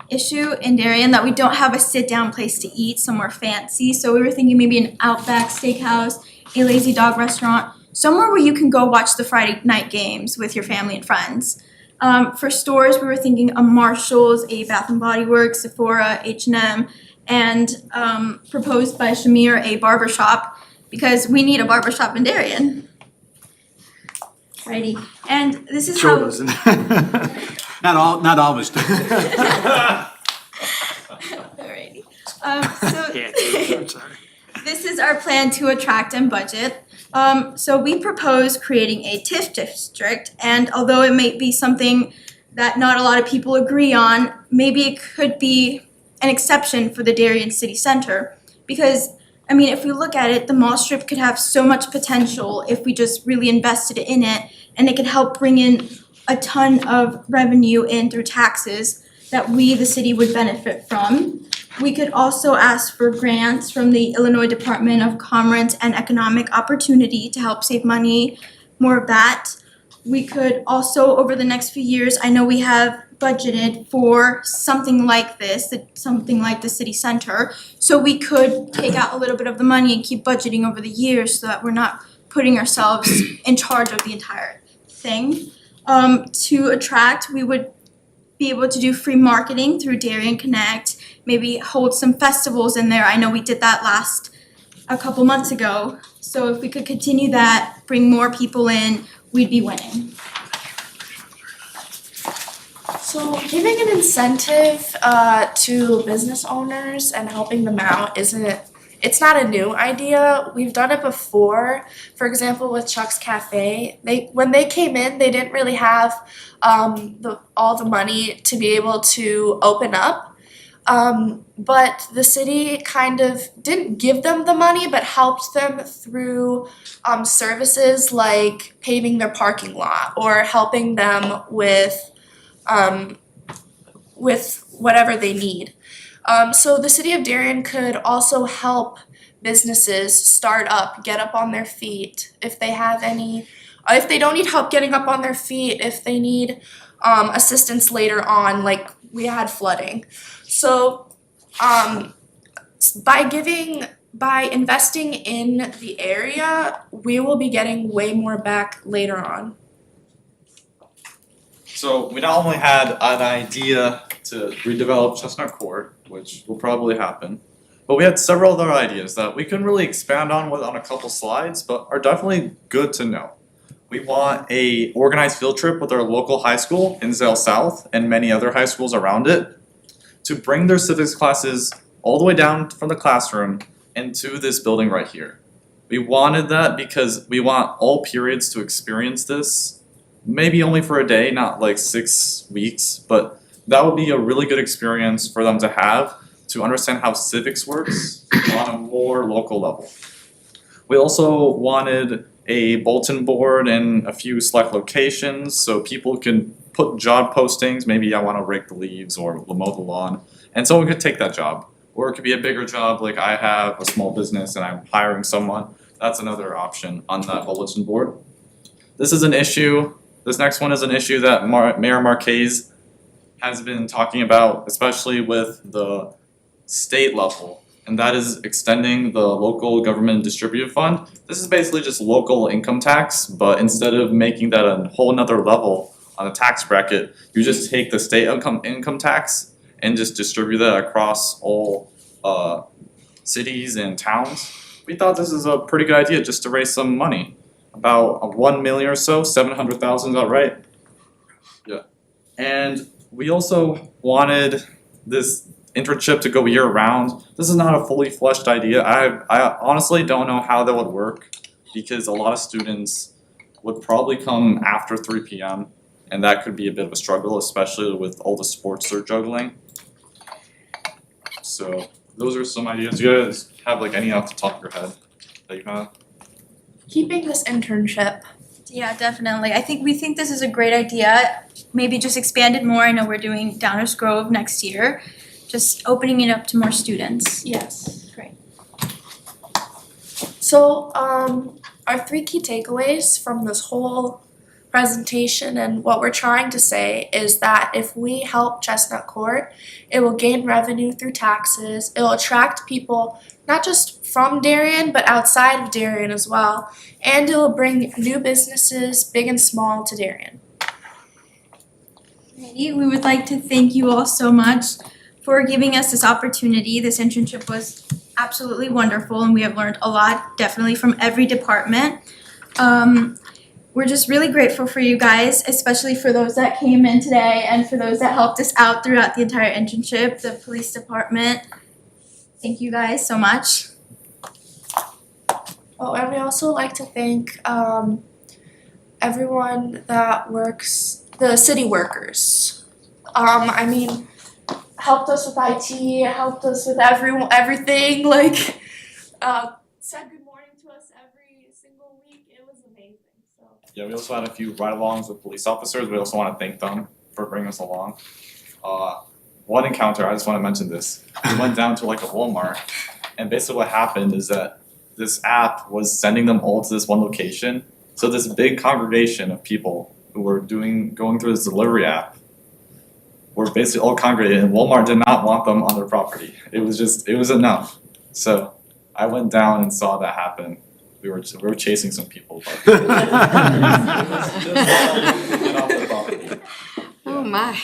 issue in Darien, that we don't have a sit-down place to eat somewhere fancy. So we were thinking maybe an Outback Steakhouse, a Lazy Dog restaurant, somewhere where you can go watch the Friday night games with your family and friends. For stores, we were thinking a Marshall's, a Bath and Body Works, Sephora, H&M, and proposed by Shamir, a barbershop, because we need a barbershop in Darien. Alrighty, and this is Sure how. doesn't. Not always do. Alrighty. This is our plan to attract and budget. So we propose creating a TIF district, and although it may be something that not a lot of people agree on, maybe it could be an exception for the Darien City Center. Because, I mean, if we look at it, the mall strip could have so much potential if we just really invested in it, and it could help bring in a ton of revenue in through taxes that we, the city, would benefit from. We could also ask for grants from the Illinois Department of Commerce and Economic Opportunity to help save money, more of that. We could also, over the next few years, I know we have budgeted for something like this, something like the city center. So we could take out a little bit of the money and keep budgeting over the years so that we're not putting ourselves in charge of the entire thing. To attract, we would be able to do free marketing through Darien Connect, maybe hold some festivals in there. I know we did that a couple months ago. So if we could continue that, bring more people in, we'd be winning. So giving an incentive to business owners and helping them out it's not a new idea. We've done it before. For example, with Chuck's Cafe, when they came in, they didn't really have all the money to be able to open up. But the city kind of didn't give them the money, but helped them through services like paving their parking lot or helping them with whatever they need. So the city of Darien could also help businesses start up, get up on their feet if they have any, if they don't need help getting up on their feet, if they need assistance later on, like we had flooding. So by investing in the area, we will be getting way more back later on. So we not only had an idea to redevelop Chestnut Court, which will probably happen, but we had several other ideas that we couldn't really expand on a couple slides, but are definitely good to know. We want a organized field trip with our local high school, Hinsdale South, and many other high schools around it, to bring their civics classes all the way down from the classroom into this building right here. We wanted that because we want all periods to experience this maybe only for a day, not like 6 weeks, but that would be a really good experience for them to have to understand how civics works on a more local level. We also wanted a bulletin board in a few select locations so people can put job postings, maybe I want to rake the leaves or mow the lawn, and someone could take that job. Or it could be a bigger job, like I have a small business and I'm hiring someone. That's another option on that bulletin board. This is an issue. This next one is an issue that Mayor Marquez has been talking about, especially with the state level, and that is extending the local government distributive fund. This is basically just local income tax, but instead of making that a whole nother level on a tax bracket, you just take the state income tax and just distribute that across all cities and towns. We thought this is a pretty good idea just to raise some money. About 1 million or so, 700,000, is that right? Yeah. And we also wanted this internship to go year round. This is not a fully fleshed idea. I honestly don't know how that would work because a lot of students would probably come after 3 p.m. and that could be a bit of a struggle, especially with all the sports they're juggling. So those are some ideas. Do you guys have like any off the top of your head that you have? Keeping this internship. Yeah, definitely. We think this is a great idea. Maybe just expand it more. I know we're doing Downers Grove next year. Just opening it up to more students. Yes. Great. So, our 3 key takeaways from this whole presentation and what we're trying to say is that if we help Chestnut Court, it will gain revenue through taxes. It will attract people not just from Darien, but outside of Darien as well. And it will bring new businesses, big and small, to Darien. Alrighty, we would like to thank you all so much for giving us this opportunity. This internship was absolutely wonderful and we have learned a lot, definitely from every department. We're just really grateful for you guys, especially for those that came in today and for those that helped us out throughout the entire internship, the police department. Thank you guys so much. Oh, and we also like to thank everyone that works, the city workers. Helped us with IT, helped us with everything, said good morning to us every single week. It was amazing. So. Yeah, we also had a few ride-alongs with police officers. We also want to thank them for bringing us along. One encounter, I just want to mention this. We went down to like a Walmart, and basically what happened is that this app was sending them all to this one location. So this big congregation of people who were going through this delivery app were basically all congregated, and Walmart did not want them on their property. It was enough. So I went down and saw that happen. We were chasing some people, but it was just get off the property. Oh my.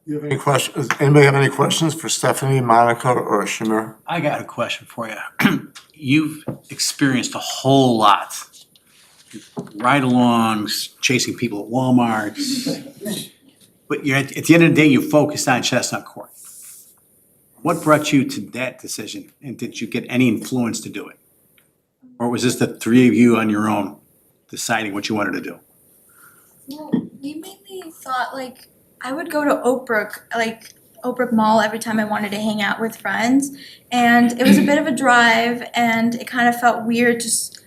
You have any questions? Anybody have any questions for Stephanie, Monica, or Shamir? I got a question for you. You've experienced a whole lot. Ride-alongs, chasing people at Walmart. But you're at the end of the day, you focused on Chestnut Court. What brought you to that decision, and did you get any influence to do it? Or was this the 3 of you on your own deciding what you wanted to do? Well, we mainly thought I would go to Oak Brook Mall every time I wanted to hang out with friends. And it was a bit of a drive and it kind of felt weird just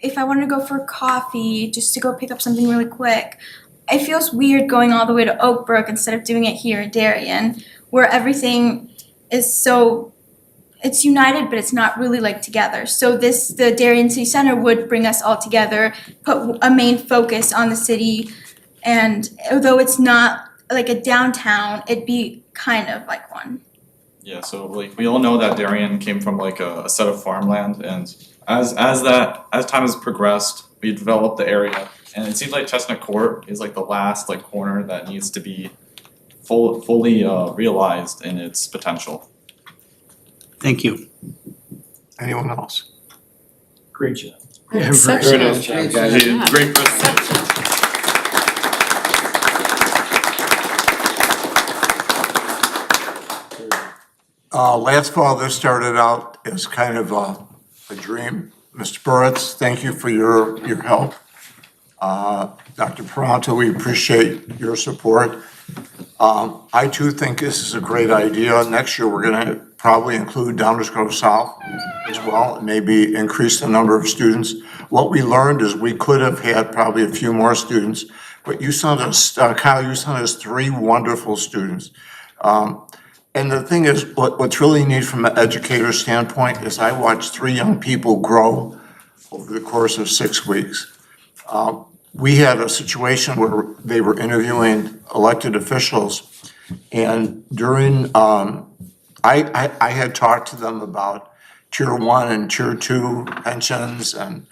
if I wanted to go for coffee, just to go pick up something really quick. It feels weird going all the way to Oak Brook instead of doing it here in Darien, where everything is it's united, but it's not really together. So the Darien City Center would bring us all together, put a main focus on the city, and although it's not like a downtown, it'd be kind of like one. Yeah, so we all know that Darien came from a set of farmland, and as time has progressed, we developed the area, and it seems like Chestnut Court is the last corner that needs to be fully realized in its potential. Thank you. Anyone else? Great job. Great presentation. Last fall, this started out as kind of a dream. Mr. Buritz, thank you for your help. Dr. Paranto, we appreciate your support. I too think this is a great idea. Next year, we're gonna probably include Downers Grove South as well, and maybe increase the number of students. What we learned is we could have had probably a few more students, but you sent us, Kyle, you sent us 3 wonderful students. And the thing is, what's really neat from an educator standpoint is I watched 3 young people grow over the course of 6 weeks. We had a situation where they were interviewing elected officials, and during, I had talked to them about Tier 1 and Tier 2 pensions, and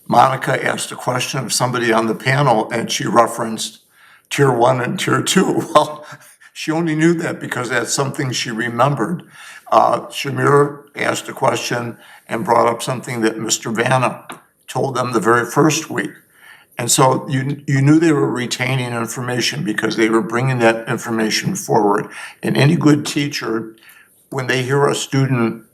Monica asked a question of somebody on the panel, and she referenced Tier 1 and Tier 2. Well, she only knew that because that's something she remembered. Shamir asked a question and brought up something that Mr. Vanna told them the very first week. And so you knew they were retaining information because they were bringing that information forward. And any good teacher, when they hear a student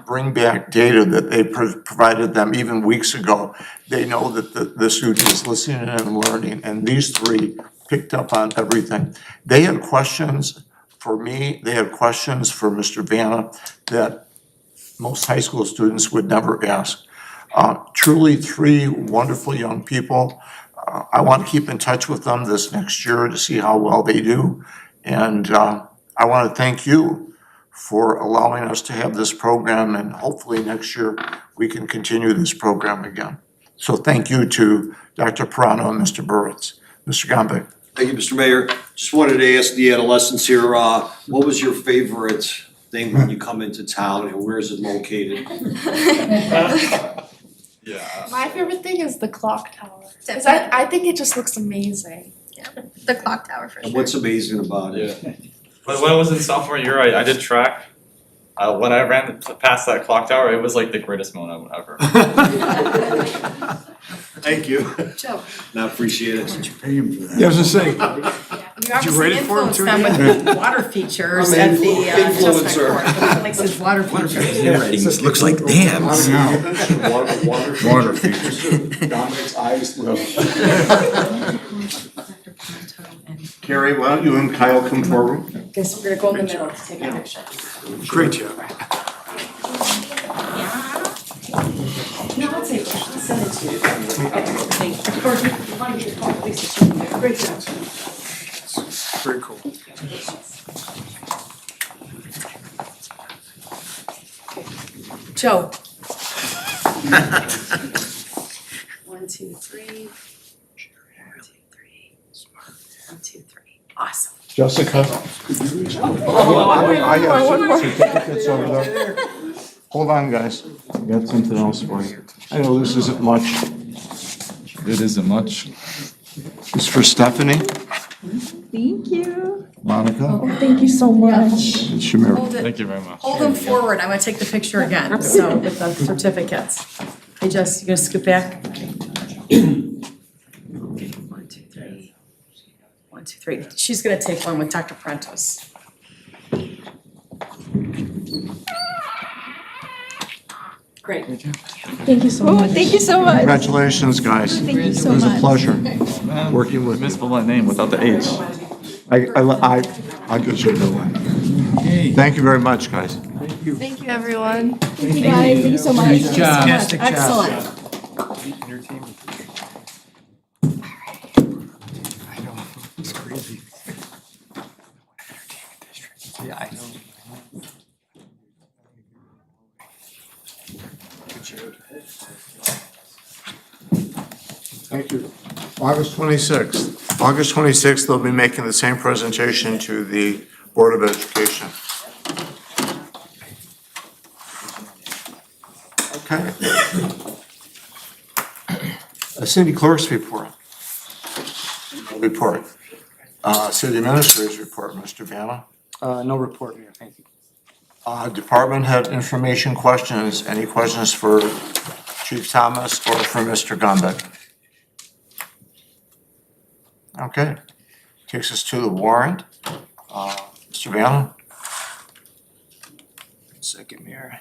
bring back data that they provided them even weeks ago, they know that the student is listening and learning. And these 3 picked up on everything. They had questions for me, they had questions for Mr. Vanna that most high school students would never ask. Truly 3 wonderful young people. I want to keep in touch with them this next year to see how well they do. And I want to thank you for allowing us to have this program, and hopefully next year we can continue this program again. So thank you to Dr. Parano and Mr. Buritz. Mr. Gombe. Thank you, Mr. Mayor. Just wanted to ask the adolescents here, what was your favorite thing when you come into town, and where is it located? Yeah. My favorite thing is the clock tower. Cause I think it just looks amazing. The clock tower for And sure. what's amazing about it? But when I was in sophomore year, I did track. When I ran past that clock tower, it was like the greatest moment ever. Thank you. Joe. I appreciate it. Pay him for that. Yeah, I was gonna say, You Did you write obviously it for him influenced too? them with water features I'm at an the Chestnut influencer. Court. The place is water features. Looks like dams. Water features. Dominic's eyes lit. Carrie, why don't you and Kyle come forward? Guess we're gonna go in the middle to take a picture. Great job. No, I'll take it. I'll send it to you. Thank you. Of course, if you want to get a call, please just show me. Great job. Very cool. Joe. 1, 2, 3. 1, 2, 3. 1, 2, 3. Awesome. Jessica? I have certificates over there. Hold on, guys. I got something else for you. I know this isn't much. It isn't much. This is for Stephanie, Thank you. Monica, Thank you so much. and Shamir. Hold it. Thank you very much. Hold them forward. I'm gonna take the picture again. So with the certificates. Hey, Jess, you gonna scoot back? 1, 2, 3. 1, 2, 3. She's gonna take one with Dr. Prentis. Great. Thank you so much. Thank you so much. Congratulations, guys. Thank you so It was a much. pleasure working with you. Misspelled my name without the H. I'll get you a new one. Thank you very much, guys. Thank you, everyone. Thank you guys. Thank you so much. Nice job. Fantastic job. Excellent. I know, it's crazy. Yeah, I know. Thank you. August 26th. August 26th, they'll be making the same presentation to the Board of Education. Okay. A city clerk's report. City administrator's report, Mr. Vanna. No report, Mayor, thank you. Department head information questions. Any questions for Chief Thomas or for Mr. Gumbek? Okay, takes us to the warrant. Mr. Vanna? Second, Mayor.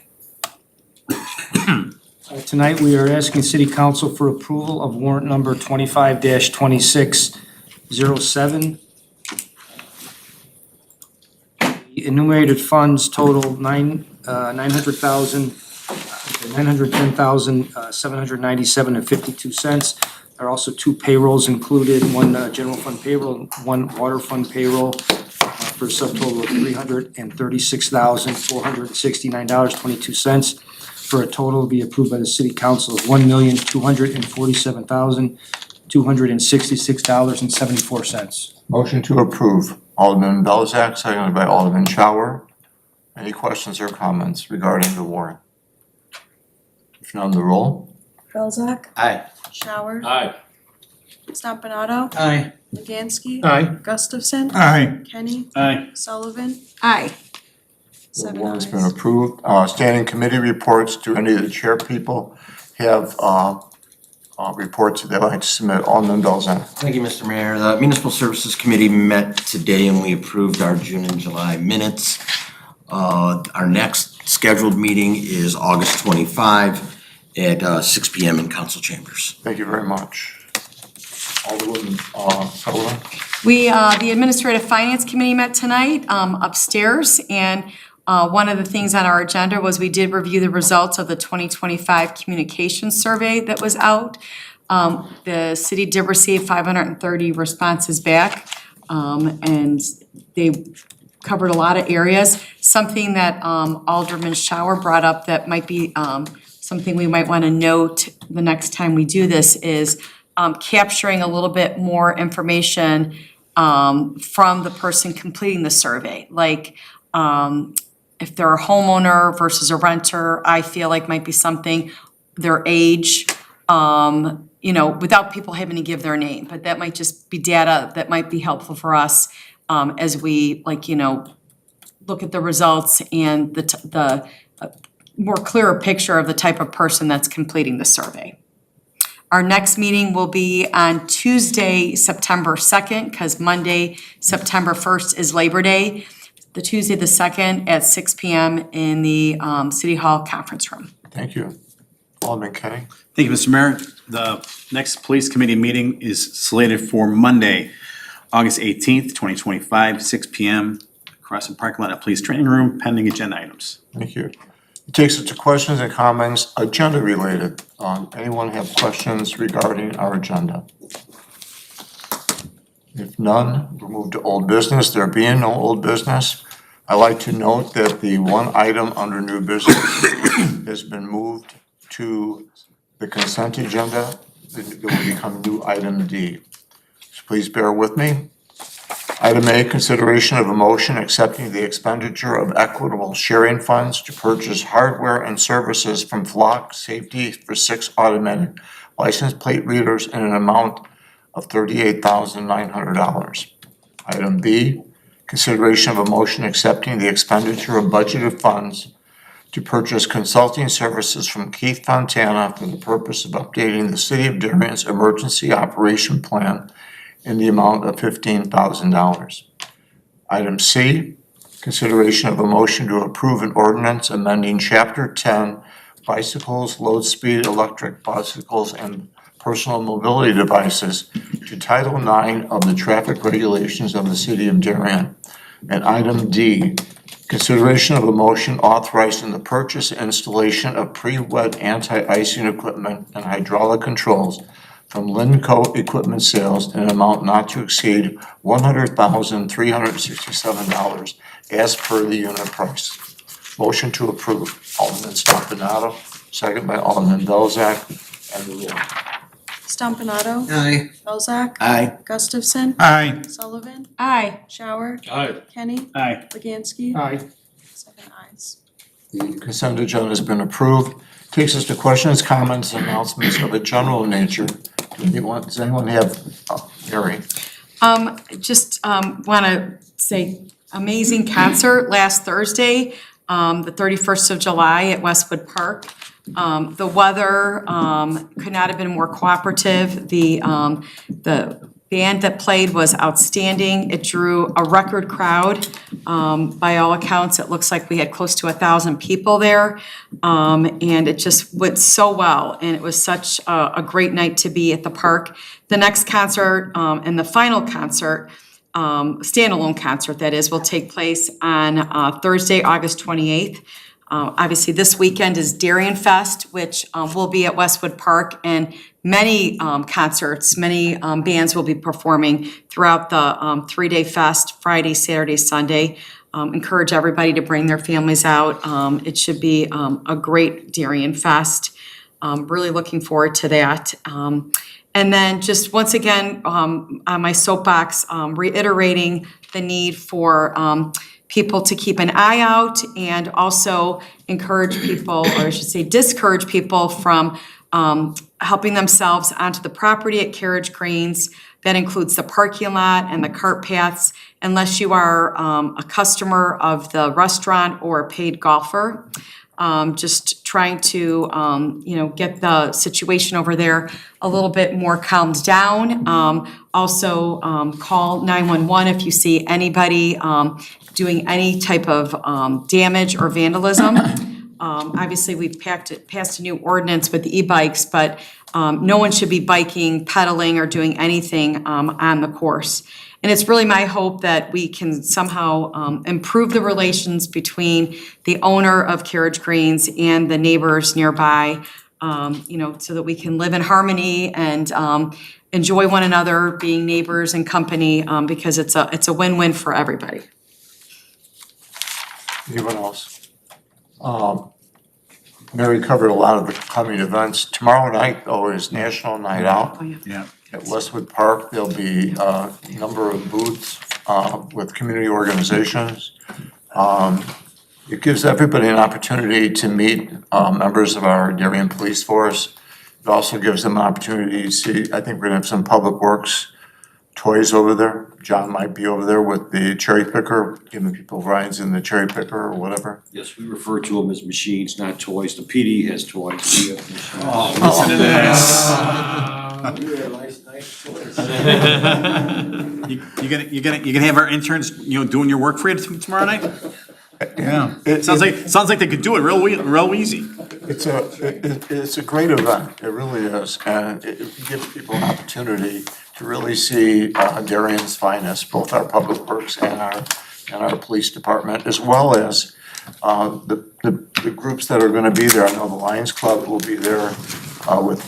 Tonight, we are asking City Council for approval of warrant number 25-2607. The enumerated funds total $910,797.52. There are also two payrolls included, one general fund payroll, one water fund payroll, for a subtotal of $336,469.22, for a total to be approved by the City Council of $1,247,266.74. Motion to approve. Alderman Belzak, seconded by Alderman Shower. Any questions or comments regarding the warrant? If none, the roll. Belzak. Aye. Shower. Aye. Stompanato. Aye. Luganski. Aye. Gustafson. Aye. Kenny. Aye. Sullivan. Aye. The 7 warrant's ayes. been approved. Standing committee reports. Do any of the chair people have reports that they'd like to submit? Alderman Belzak. Thank you, Mr. Mayor. The Municipal Services Committee met today and we approved our June and July minutes. Our next scheduled meeting is August 25 at 6 p.m. in council chambers. Thank you very much. Alderwoman Sullivan. The Administrative Finance Committee met tonight upstairs, and one of the things on our agenda was we did review the results of the 2025 communications survey that was out. The city did receive 530 responses back, and they covered a lot of areas. Something that Alderman Shower brought up that might be something we might want to note the next time we do this is capturing a little bit more information from the person completing the survey. Like if they're a homeowner versus a renter, I feel like might be something, their age, without people having to give their name. But that might just be data that might be helpful for us as we look at the results and the more clearer picture of the type of person that's completing the survey. Our next meeting will be on Tuesday, September 2nd, because Monday, September 1st is Labor Day. The Tuesday, the 2nd at 6 p.m. in the City Hall Conference Room. Thank you. Alderman Kenny. Thank you, Mr. Mayor. The next police committee meeting is slated for Monday, August 18th, 2025, 6 p.m. across the parking lot at Police Training Room, pending agenda items. Thank you. It takes us to questions and comments, agenda related. Anyone have questions regarding our agenda? If none, we'll move to old business. There being no old business, I'd like to note that the one item under new business has been moved to the consent agenda. It will become new item D. So please bear with me. Item A, consideration of a motion accepting the expenditure of equitable sharing funds to purchase hardware and services from Flock Safety for 6 automatic license plate readers in an amount of $38,900. Item B, consideration of a motion accepting the expenditure of budgeted funds to purchase consulting services from Keith Fontana for the purpose of updating the City of Darien's emergency operation plan in the amount of $15,000. Item C, consideration of a motion to approve an ordinance amending Chapter 10, bicycles, low speed electric bicycles, and personal mobility devices to Title 9 of the traffic regulations of the City of Darien. And item D, consideration of a motion authorizing the purchase and installation of pre-wet anti-icing equipment and hydraulic controls from Linco Equipment Sales in an amount not to exceed $100,367 as per the unit price. Motion to approve. Alderman Stompanato, second by Alderman Belzak, and the roll. Stompanato. Aye. Belzak. Aye. Gustafson. Aye. Sullivan. Aye. Shower. Aye. Kenny. Aye. Luganski. Aye. 7 ayes. The consent agenda has been approved. Takes us to questions, comments, and announcements of a general nature. Does anyone have, Mary? Just want to say amazing concert last Thursday, the 31st of July at Westwood Park. The weather could not have been more cooperative. The band that played was outstanding. It drew a record crowd. By all accounts, it looks like we had close to 1,000 people there. And it just went so well, and it was such a great night to be at the park. The next concert, and the final concert, standalone concert that is, will take place on Thursday, August 28th. Obviously, this weekend is Darien Fest, which will be at Westwood Park, and many concerts, many bands will be performing throughout the 3-day fest, Friday, Saturday, Sunday. Encourage everybody to bring their families out. It should be a great Darien Fest. Really looking forward to that. And then just once again, on my soapbox, reiterating the need for people to keep an eye out and also encourage people, or I should say discourage people from helping themselves onto the property at Carriage Greens. That includes the parking lot and the cart paths, unless you are a customer of the restaurant or a paid golfer. Just trying to, get the situation over there a little bit more calmed down. Also, call 911 if you see anybody doing any type of damage or vandalism. Obviously, we've passed a new ordinance with the e-bikes, but no one should be biking, pedaling, or doing anything on the course. And it's really my hope that we can somehow improve the relations between the owner of Carriage Greens and the neighbors nearby, so that we can live in harmony and enjoy one another, being neighbors and company, because it's a win-win for everybody. Anyone else? Mary covered a lot of the coming events. Tomorrow night, though, is National Night Out. Yeah. At Westwood Park, there'll be a number of booths with community organizations. It gives everybody an opportunity to meet members of our Darien Police Force. It also gives them an opportunity to see, I think we're gonna have some public works toys over there. John might be over there with the cherry picker, giving people rides in the cherry picker or whatever. Yes, we refer to them as machines, not toys. The PD has toys. We have machines. Listen to this. Yeah, nice toys. You gonna have our interns, doing your work for you tomorrow night? Yeah. Sounds like they could do it real easy. It's a great event, it really is, and it gives people an opportunity to really see Darien's finest, both our public works and our police department, as well as the groups that are gonna be there. I know the Lions Club will be there with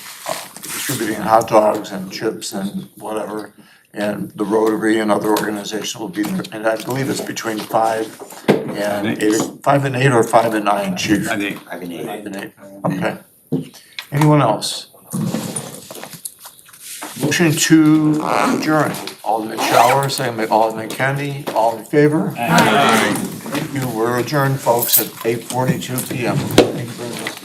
distributing hot dogs and chips and whatever, and the Rotary and other organizations will be there, and I believe it's between 5 and 8 or 5 and 9, Chief? 5 and 8. 5 and 8, okay. Anyone else? Motion to adjourn. Alderman Shower, second by Alderman Kennedy, all in favor? Aye. Thank you, we're adjourned, folks, at 8:42 PM. Thank you very much.